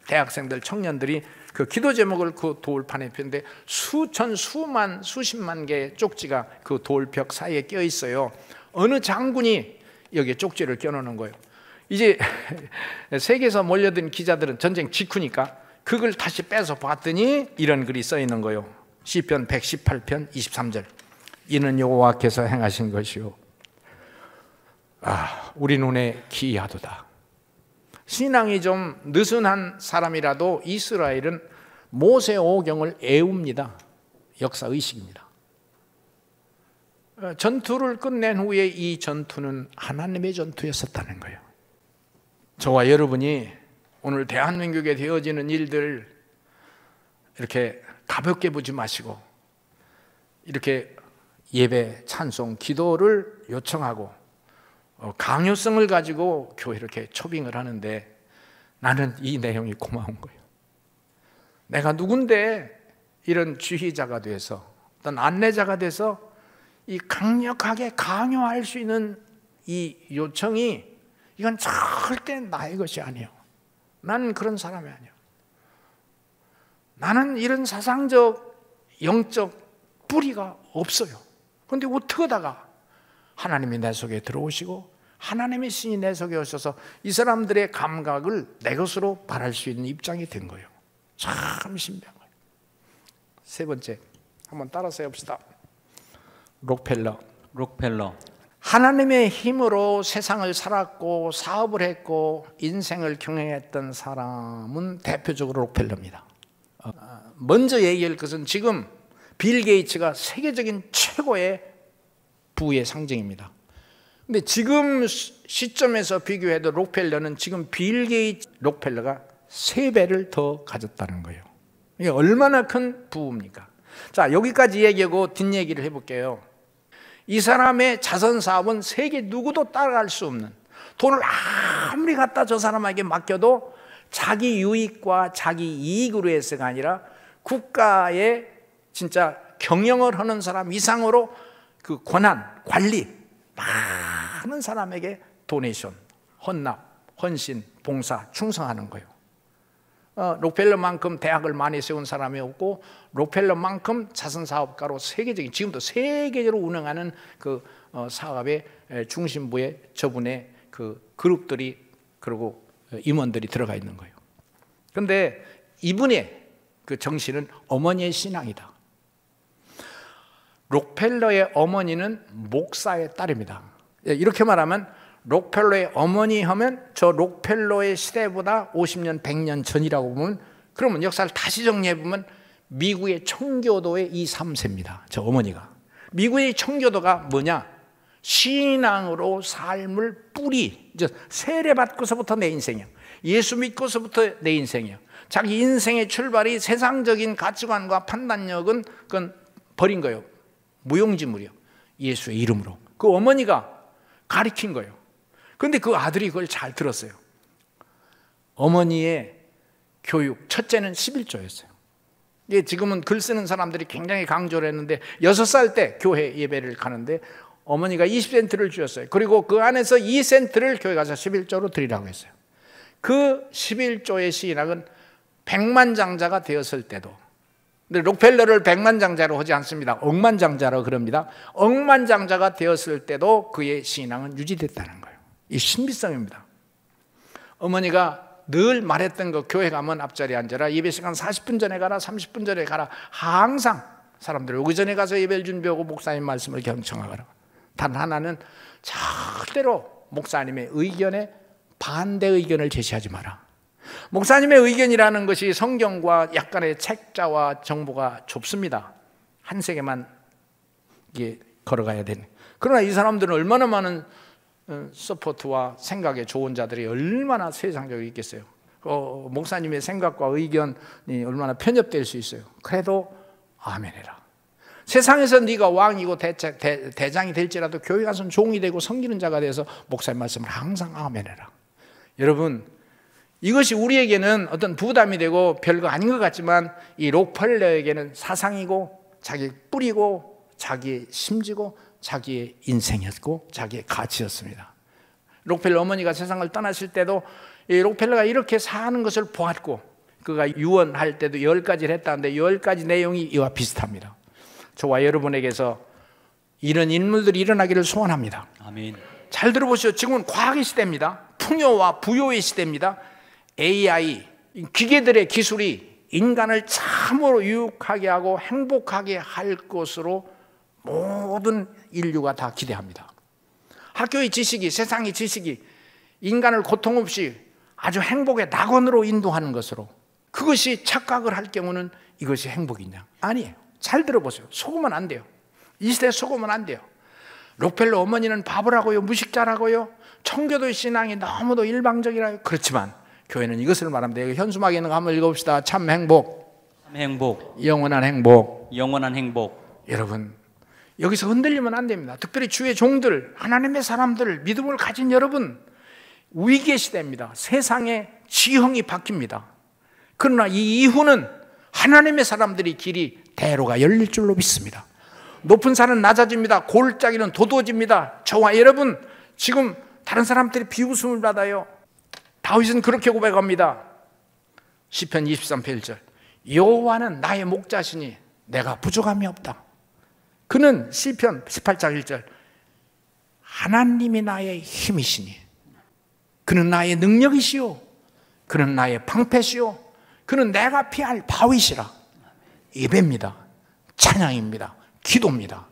대학생들, 청년들이 그 기도 제목을 그 돌판에 폈는데 수천, 수만, 수십만 개의 쪽지가 그 돌벽 사이에 껴 있어요. 어느 장군이 여기에 쪽지를 껴놓는 거예요. 이제 세계에서 몰려든 기자들은 전쟁 직후니까 그걸 다시 빼서 봤더니 이런 글이 써 있는 거예요. 시편 118편 23절, 이는 여호와께서 행하신 것이요 우리 눈에 기이하도다. 신앙이 좀 느슨한 사람이라도 이스라엘은 모세 오경을 애웁니다. 역사의식입니다. 전투를 끝낸 후에 이 전투는 하나님의 전투였었다는 거예요. 저와 여러분이 오늘 대한민국에 되어지는 일들 이렇게 가볍게 보지 마시고, 이렇게 예배, 찬송, 기도를 요청하고 강요성을 가지고 교회 이렇게 초빙을 하는데 나는 이 내용이 고마운 거예요. 내가 누군데 이런 지휘자가 돼서 어떤 안내자가 돼서 이 강력하게 강요할 수 있는 이 요청이 이건 절대 나의 것이 아니에요. 나는 그런 사람이 아니에요. 나는 이런 사상적 영적 뿌리가 없어요. 그런데 어떻게 하다가 하나님이 내 속에 들어오시고 하나님의 신이 내 속에 오셔서 이 사람들의 감각을 내 것으로 말할 수 있는 입장이 된 거예요. 참 신비한 거예요. 세 번째, 한번 따라서 해봅시다. 록펠러. 하나님의 힘으로 세상을 살았고 사업을 했고 인생을 경영했던 사람은 대표적으로 록펠러입니다. 먼저 얘기할 것은 지금 빌 게이츠가 세계적인 최고의 부의 상징입니다. 근데 지금 시점에서 비교해도 록펠러는 지금 빌 게이츠 록펠러가 3배를 더 가졌다는 거예요. 이게 얼마나 큰 부입니까? 자, 여기까지 얘기하고 뒷얘기를 해볼게요. 이 사람의 자선 사업은 세계 누구도 따라갈 수 없는, 돈을 아무리 갖다 저 사람에게 맡겨도 자기 유익과 자기 이익으로 해서가 아니라 국가의 진짜 경영을 하는 사람 이상으로 그 권한, 관리, 많은 사람에게 도네이션, 헌납, 헌신, 봉사, 충성하는 거예요. 록펠러만큼 대학을 많이 세운 사람이 없고 록펠러만큼 자선사업가로 세계적인, 지금도 세계적으로 운영하는 그 사업의 중심부에 저분의 그 그룹들이, 그리고 임원들이 들어가 있는 거예요. 그런데 이분의 그 정신은 어머니의 신앙이다. 록펠러의 어머니는 목사의 딸입니다. 이렇게 말하면 록펠러의 어머니 하면 저 록펠러의 시대보다 50년, 100년 전이라고 보면, 그러면 역사를 다시 정리해 보면 미국의 청교도의 2, 3세입니다. 저 어머니가. 미국의 청교도가 뭐냐? 신앙으로 삶을 뿌리, 세례받고서부터 내 인생이야. 예수 믿고서부터 내 인생이야. 자기 인생의 출발이 세상적인 가치관과 판단력은 그건 버린 거예요. 무용지물이요. 예수의 이름으로. 그 어머니가 가르친 거예요. 그런데 그 아들이 그걸 잘 들었어요. 어머니의 교육, 첫째는 11조였어요. 지금은 글 쓰는 사람들이 굉장히 강조를 했는데 6살 때 교회 예배를 가는데 어머니가 20센트를 주었어요. 그리고 그 안에서 2센트를 교회 가서 11조로 드리라고 했어요. 그 11조의 신학은 백만장자가 되었을 때도, 근데 록펠러를 백만장자로 하지 않습니다. 억만장자로 그럽니다. 억만장자가 되었을 때도 그의 신앙은 유지됐다는 거예요. 이 신비성입니다. 어머니가 늘 말했던 거, 교회 가면 앞자리에 앉아라, 예배 시간 40분 전에 가라, 30분 전에 가라. 항상 사람들 오기 전에 가서 예배를 준비하고 목사님 말씀을 경청하거라. 단 하나는 절대로 목사님의 의견에 반대 의견을 제시하지 마라. 목사님의 의견이라는 것이 성경과 약간의 책자와 정보가 좁습니다. 한 세계만 이게 걸어가야 되는. 그러나 이 사람들은 얼마나 많은 서포트와 생각의 좋은 자들이 얼마나 세상적으로 있겠어요. 목사님의 생각과 의견이 얼마나 편협될 수 있어요. 그래도 아멘해라. 세상에서 네가 왕이고 대장이 될지라도 교회 가서는 종이 되고 섬기는 자가 돼서 목사님 말씀을 항상 아멘해라. 여러분, 이것이 우리에게는 어떤 부담이 되고 별거 아닌 것 같지만 이 록펠러에게는 사상이고 자기 뿌리고 자기의 심지고 자기의 인생이었고 자기의 가치였습니다. 록펠러 어머니가 세상을 떠나실 때도 이 록펠러가 이렇게 사는 것을 보았고, 그가 유언할 때도 10가지를 했다는데 10가지 내용이 이와 비슷합니다. 저와 여러분에게서 이런 인물들이 일어나기를 소원합니다. 아멘. 잘 들어보시오. 지금은 과학의 시대입니다. 풍요와 부요의 시대입니다. AI, 기계들의 기술이 인간을 참으로 유익하게 하고 행복하게 할 것으로 모든 인류가 다 기대합니다. 학교의 지식이, 세상의 지식이 인간을 고통 없이 아주 행복의 낙원으로 인도하는 것으로, 그것이 착각을 할 경우는 이것이 행복이냐? 아니에요. 잘 들어보세요. 속으면 안 돼요. 이 시대에 속으면 안 돼요. 록펠러 어머니는 바보라고요, 무식자라고요, 청교도의 신앙이 너무도 일방적이라요. 그렇지만 교회는 이것을 말합니다. 여기 현수막에 있는 거 한번 읽어봅시다. 참 행복, 행복, 영원한 행복. 영원한 행복. 여러분, 여기서 흔들리면 안 됩니다. 특별히 주의 종들, 하나님의 사람들, 믿음을 가진 여러분, 위기의 시대입니다. 세상의 지형이 바뀝니다. 그러나 이 이후는 하나님의 사람들이 길이 대로가 열릴 줄로 믿습니다. 높은 산은 낮아집니다. 골짜기는 도도해집니다. 저와 여러분, 지금 다른 사람들이 비웃음을 받아요. 다윗은 그렇게 고백합니다. 시편 23편 1절. 여호와는 나의 목자시니 내가 부족함이 없다. 그는 시편 18장 1절. 하나님이 나의 힘이시니 그는 나의 능력이시오. 그는 나의 방패시오. 그는 내가 피할 바위시라. 예배입니다. 찬양입니다. 기도입니다.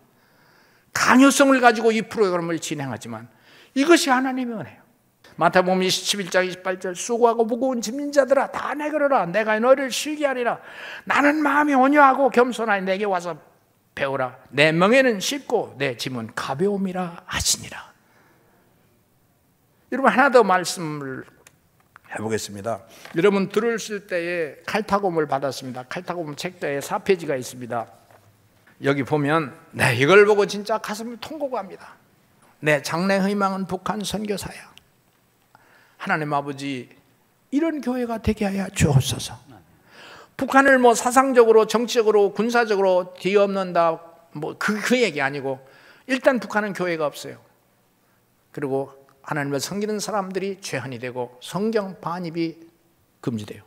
강요성을 가지고 이 프로그램을 진행하지만 이것이 하나님의 은혜예요. 마태복음 21장 28절. 수고하고 무거운 짐진 자들아 다 내게로라. 내가 너희를 쉬게 하리라. 나는 마음이 온유하고 겸손하니 내게 와서 배우라. 내 멍에는 쉽고 내 짐은 가벼움이라 하시니라. 여러분, 하나 더 말씀을 해보겠습니다. 여러분 들으실 때에 칼타곰을 받았습니다. 칼타곰 책자에 4페이지가 있습니다. 여기 보면 이걸 보고 진짜 가슴이 통곡합니다. 내 장래 희망은 북한 선교사야. 하나님 아버지, 이런 교회가 되게 하여 주옵소서. 북한을 뭐 사상적으로, 정치적으로, 군사적으로 뒤엎는다, 뭐 그 얘기 아니고 일단 북한은 교회가 없어요. 그리고 하나님을 섬기는 사람들이 죄한이 되고 성경 반입이 금지돼요.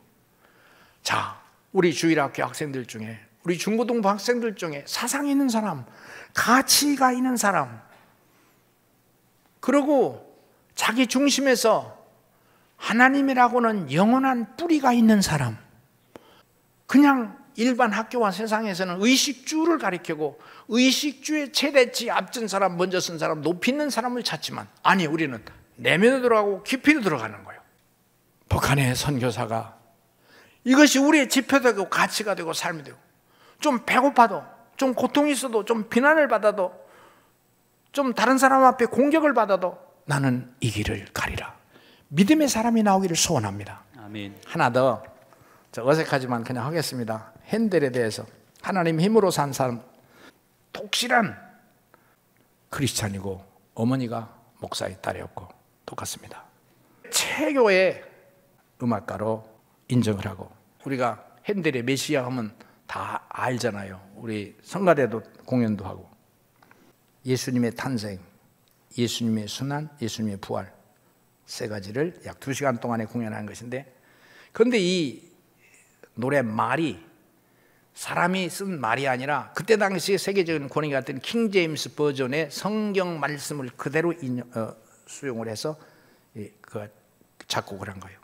자, 우리 주일학교 학생들 중에, 우리 중고등부 학생들 중에 사상 있는 사람, 가치가 있는 사람, 그리고 자기 중심에서 하나님이라고는 영원한 뿌리가 있는 사람, 그냥 일반 학교와 세상에서는 의식주를 가리키고 의식주의 최대치 앞진 사람, 먼저 쓴 사람, 높이 있는 사람을 찾지만, 아니, 우리는 내면으로 들어가고 깊이로 들어가는 거예요. 북한의 선교사가 이것이 우리의 지표되고 가치가 되고 삶이 되고, 좀 배고파도, 좀 고통이 있어도, 좀 비난을 받아도, 좀 다른 사람 앞에 공격을 받아도 나는 이 길을 가리라. 믿음의 사람이 나오기를 소원합니다. 아멘. 하나 더, 어색하지만 그냥 하겠습니다. 핸델에 대해서. 하나님 힘으로 산 사람, 독실한 크리스찬이고 어머니가 목사의 딸이었고 똑같습니다. 최고의 음악가로 인정을 하고, 우리가 핸델의 메시아 하면 다 알잖아요. 우리 성가대도 공연도 하고. 예수님의 탄생, 예수님의 순환, 예수님의 부활, 세 가지를 약 2시간 동안에 공연한 것인데, 그런데 이 노래 말이 사람이 쓴 말이 아니라 그때 당시 세계적인 권위가 같은 킹 제임스 버전의 성경 말씀을 그대로 수용을 해서 그 작곡을 한 거예요.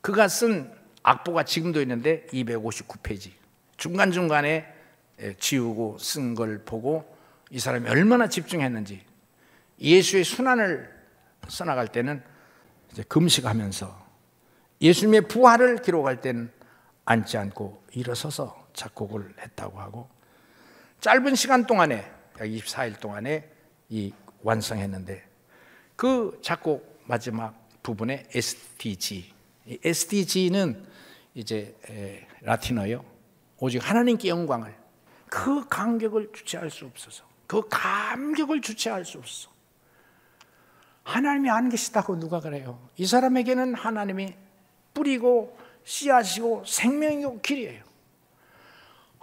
그가 쓴 악보가 지금도 있는데 259페이지. 중간중간에 지우고 쓴 걸 보고 이 사람이 얼마나 집중했는지. 예수의 순환을 써나갈 때는 이제 금식하면서, 예수님의 부활을 기록할 때는 앉지 않고 일어서서 작곡을 했다고 하고, 짧은 시간 동안에, 약 24일 동안에 완성했는데, 그 작곡 마지막 부분에 SDG, 이 SDG는 이제 라틴어요. 오직 하나님께 영광을, 그 감격을 주체할 수 없어서, 그 감격을 주체할 수 없어. 하나님이 안 계시다고 누가 그래요? 이 사람에게는 하나님이 뿌리고 씨앗이고 생명이고 길이에요.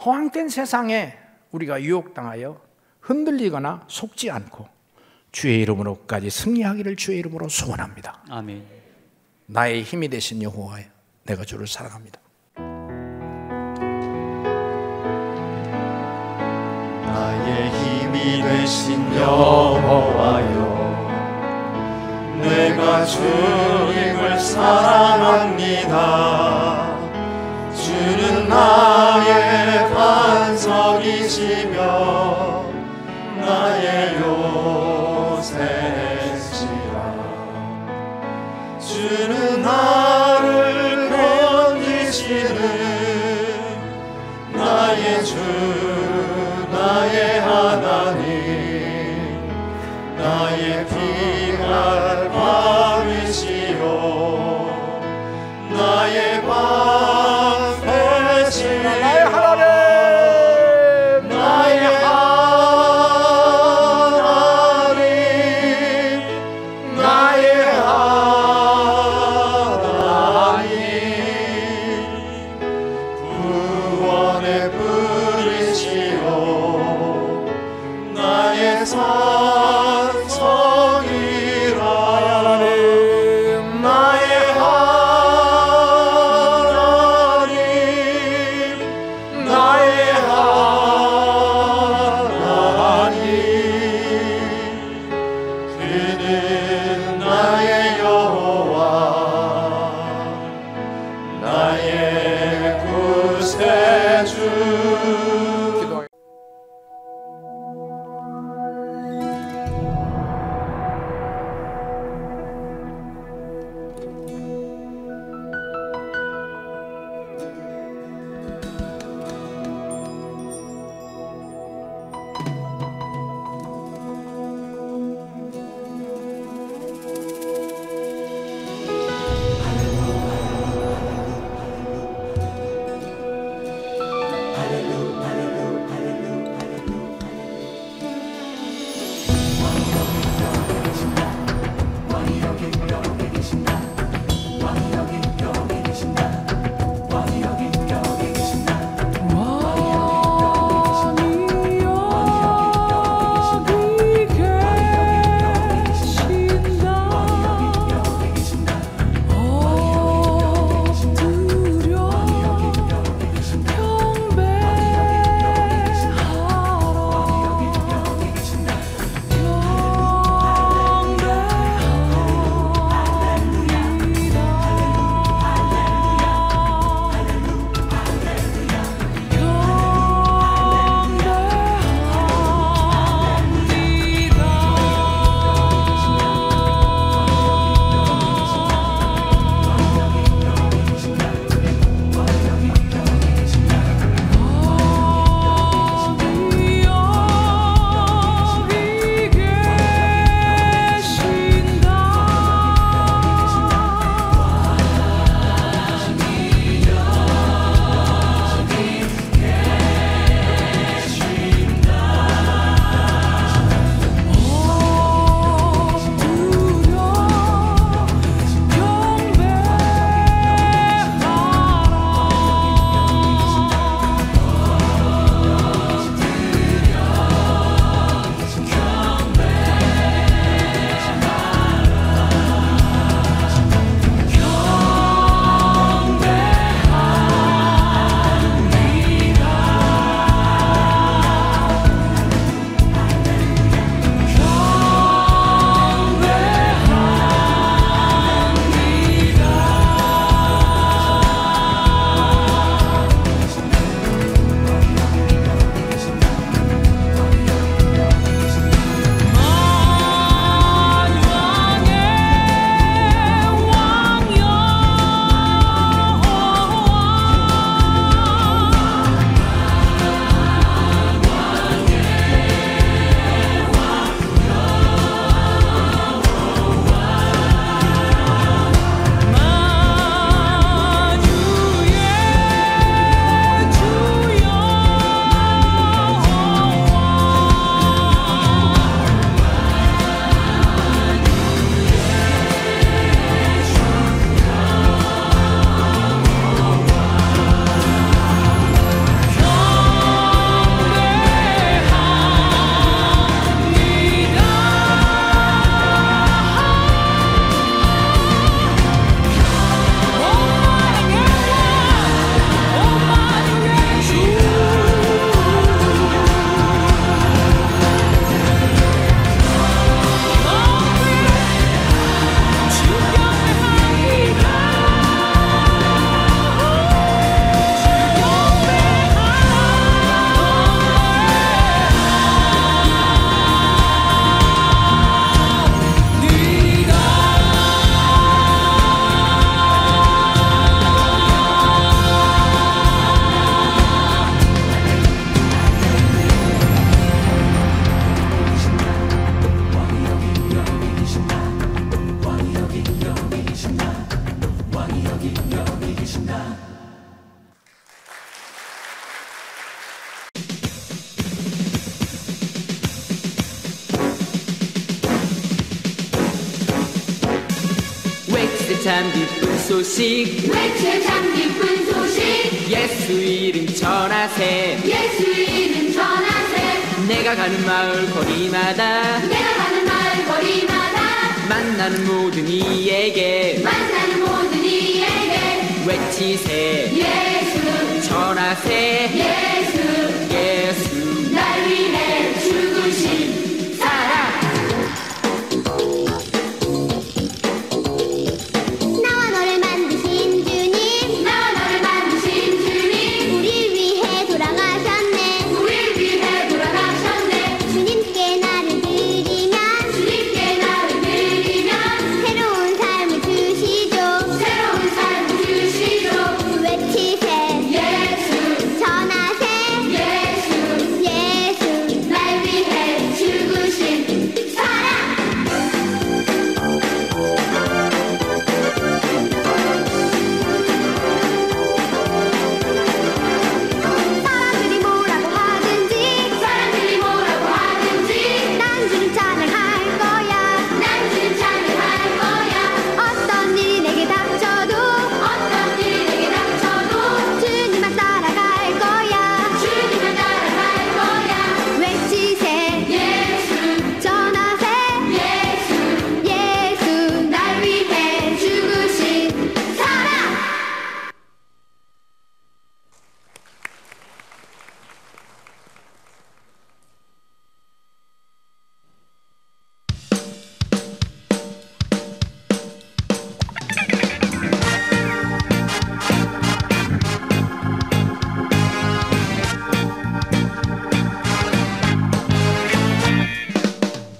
허황된 세상에 우리가 유혹당하여 흔들리거나 속지 않고 주의 이름으로까지 승리하기를 주의 이름으로 소원합니다. 아멘. 나의 힘이 되신 여호와여, 내가 주를 사랑합니다. 나의 힘이 되신 여호와여, 내가 주님을 사랑합니다. 주는 나의 반석이시며 나의 요새시라. 주는 나를 건지시는 나의 주, 나의 하나님, 나의 피할 바위시요 나의 외칠 참 기쁜 소식 외칠 참 기쁜 소식 예수 이름 전하세 예수 이름 전하세 내가 가는 마을 거리마다 내가 가는 마을 거리마다 만나는 모든 이에게 만나는 모든 이에게 외치세 예수 전하세 예수 예수 날 위해 죽으신 사랑 나와 너를 만드신 주님 나와 너를 만드신 주님 우릴 위해 돌아가셨네 우릴 위해 돌아가셨네 주님께 나를 드리면 주님께 나를 드리면 새로운 삶을 주시죠 새로운 삶을 주시죠 외치세 예수 전하세 예수 예수 날 위해 죽으신 사랑 사람들이 뭐라고 하든지 사람들이 뭐라고 하든지 난 주님 찬양할 거야 난 주님 찬양할 거야 어떤 일이 내게 닥쳐도 어떤 일이 내게 닥쳐도 주님만 따라갈 거야 주님을 따라갈 거야 외치세 예수 전하세 예수 예수 날 위해 죽으신 사랑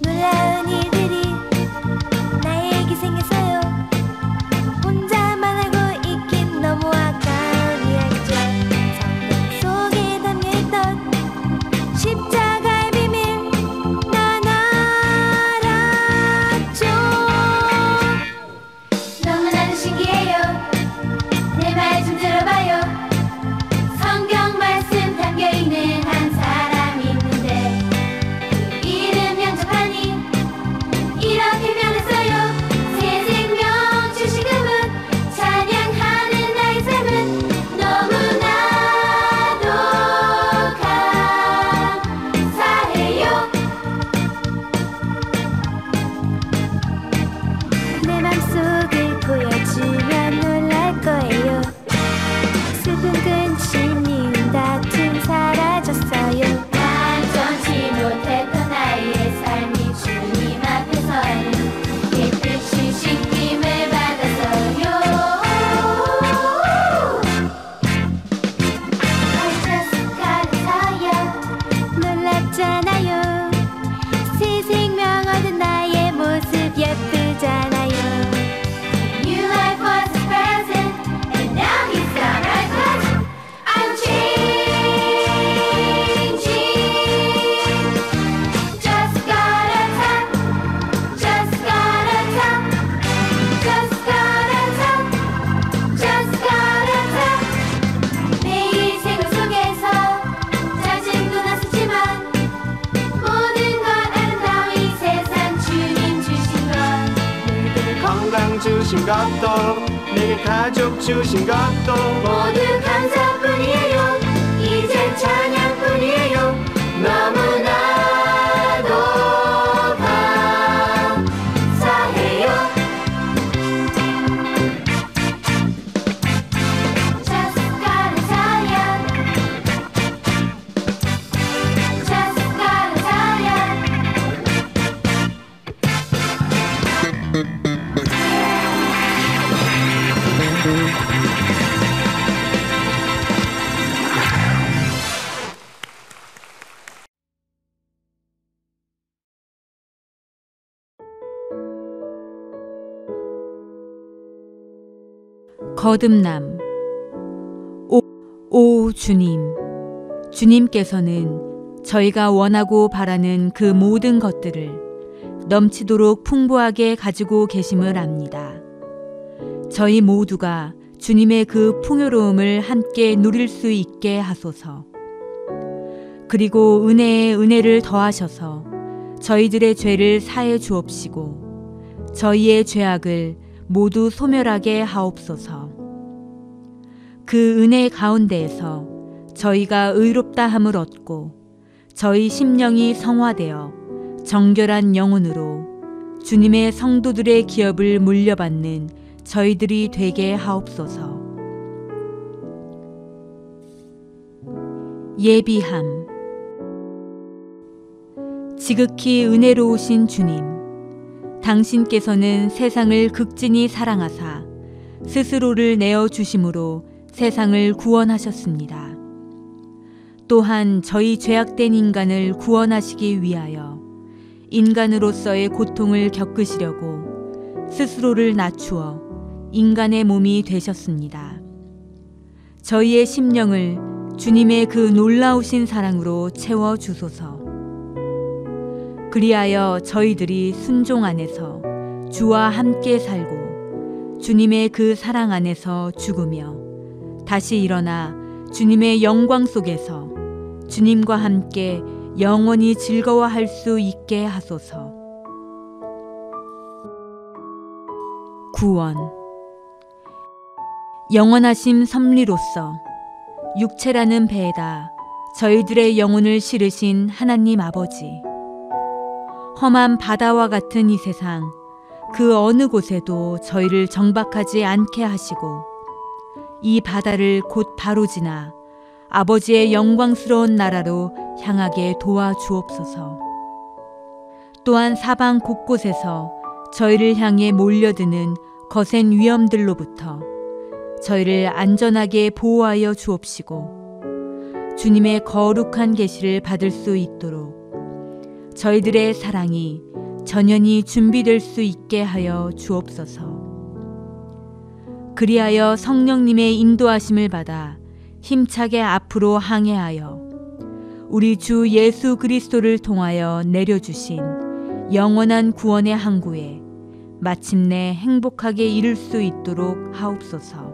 놀라운 일들이 나에게 생겼어요 혼자만 알고 있긴 너무 아까운 이야기죠 성경 속에 담겨있던 십자가의 비밀 난 알았죠 너무나도 신기해요 내 말 좀 들어봐요 성경 말씀 담겨있는 한 사람이 있는데 그 이름 영접하니 이렇게 변했어요 새 생명 주신 그분 찬양하는 나의 삶은 너무나도 감사해요 내 맘속을 보여주면 놀랄 거예요 슬픈 근심 미운 다툼 사라졌어요 완전치 못했던 나의 삶이 주님 앞에서는 깨끗이 씻김을 받았어요 어째서 놀랍잖아요 새 생명 얻은 나의 모습 예쁘잖아요 New life was his present and now he's gone right touch I'm changing Just gotta tap Just gotta tap Just gotta tap Just gotta tap 매일 생활 속에서 짜증도 났었지만 모든 것 아름다운 이 세상 주님 주신 것 건강 주신 것도 내게 가족 주신 것도 모두 감사뿐이에요 이제 찬양뿐이에요 너무나도 감사해요 Just gotta tell Just gotta tell 거듭남. 오 주님, 주님께서는 저희가 원하고 바라는 그 모든 것들을 넘치도록 풍부하게 가지고 계심을 압니다. 저희 모두가 주님의 그 풍요로움을 함께 누릴 수 있게 하소서. 그리고 은혜에 은혜를 더하셔서 저희들의 죄를 사해 주옵시고 저희의 죄악을 모두 소멸하게 하옵소서. 그 은혜 가운데에서 저희가 의롭다 함을 얻고 저희 심령이 성화되어 정결한 영혼으로 주님의 성도들의 기업을 물려받는 저희들이 되게 하옵소서. 예비함. 지극히 은혜로우신 주님, 당신께서는 세상을 극진히 사랑하사 스스로를 내어주심으로 세상을 구원하셨습니다. 또한 저희 죄악된 인간을 구원하시기 위하여 인간으로서의 고통을 겪으시려고 스스로를 낮추어 인간의 몸이 되셨습니다. 저희의 심령을 주님의 그 놀라우신 사랑으로 채워주소서. 그리하여 저희들이 순종 안에서 주와 함께 살고 주님의 그 사랑 안에서 죽으며 다시 일어나 주님의 영광 속에서 주님과 함께 영원히 즐거워할 수 있게 하소서. 구원. 영원하심 섭리로서 육체라는 배에다 저희들의 영혼을 실으신 하나님 아버지, 험한 바다와 같은 이 세상 그 어느 곳에도 저희를 정박하지 않게 하시고 이 바다를 곧 바로 지나 아버지의 영광스러운 나라로 향하게 도와주옵소서. 또한 사방 곳곳에서 저희를 향해 몰려드는 거센 위험들로부터 저희를 안전하게 보호하여 주옵시고 주님의 거룩한 계시를 받을 수 있도록 저희들의 사랑이 전연히 준비될 수 있게 하여 주옵소서. 그리하여 성령님의 인도하심을 받아 힘차게 앞으로 항해하여 우리 주 예수 그리스도를 통하여 내려주신 영원한 구원의 항구에 마침내 행복하게 이룰 수 있도록 하옵소서.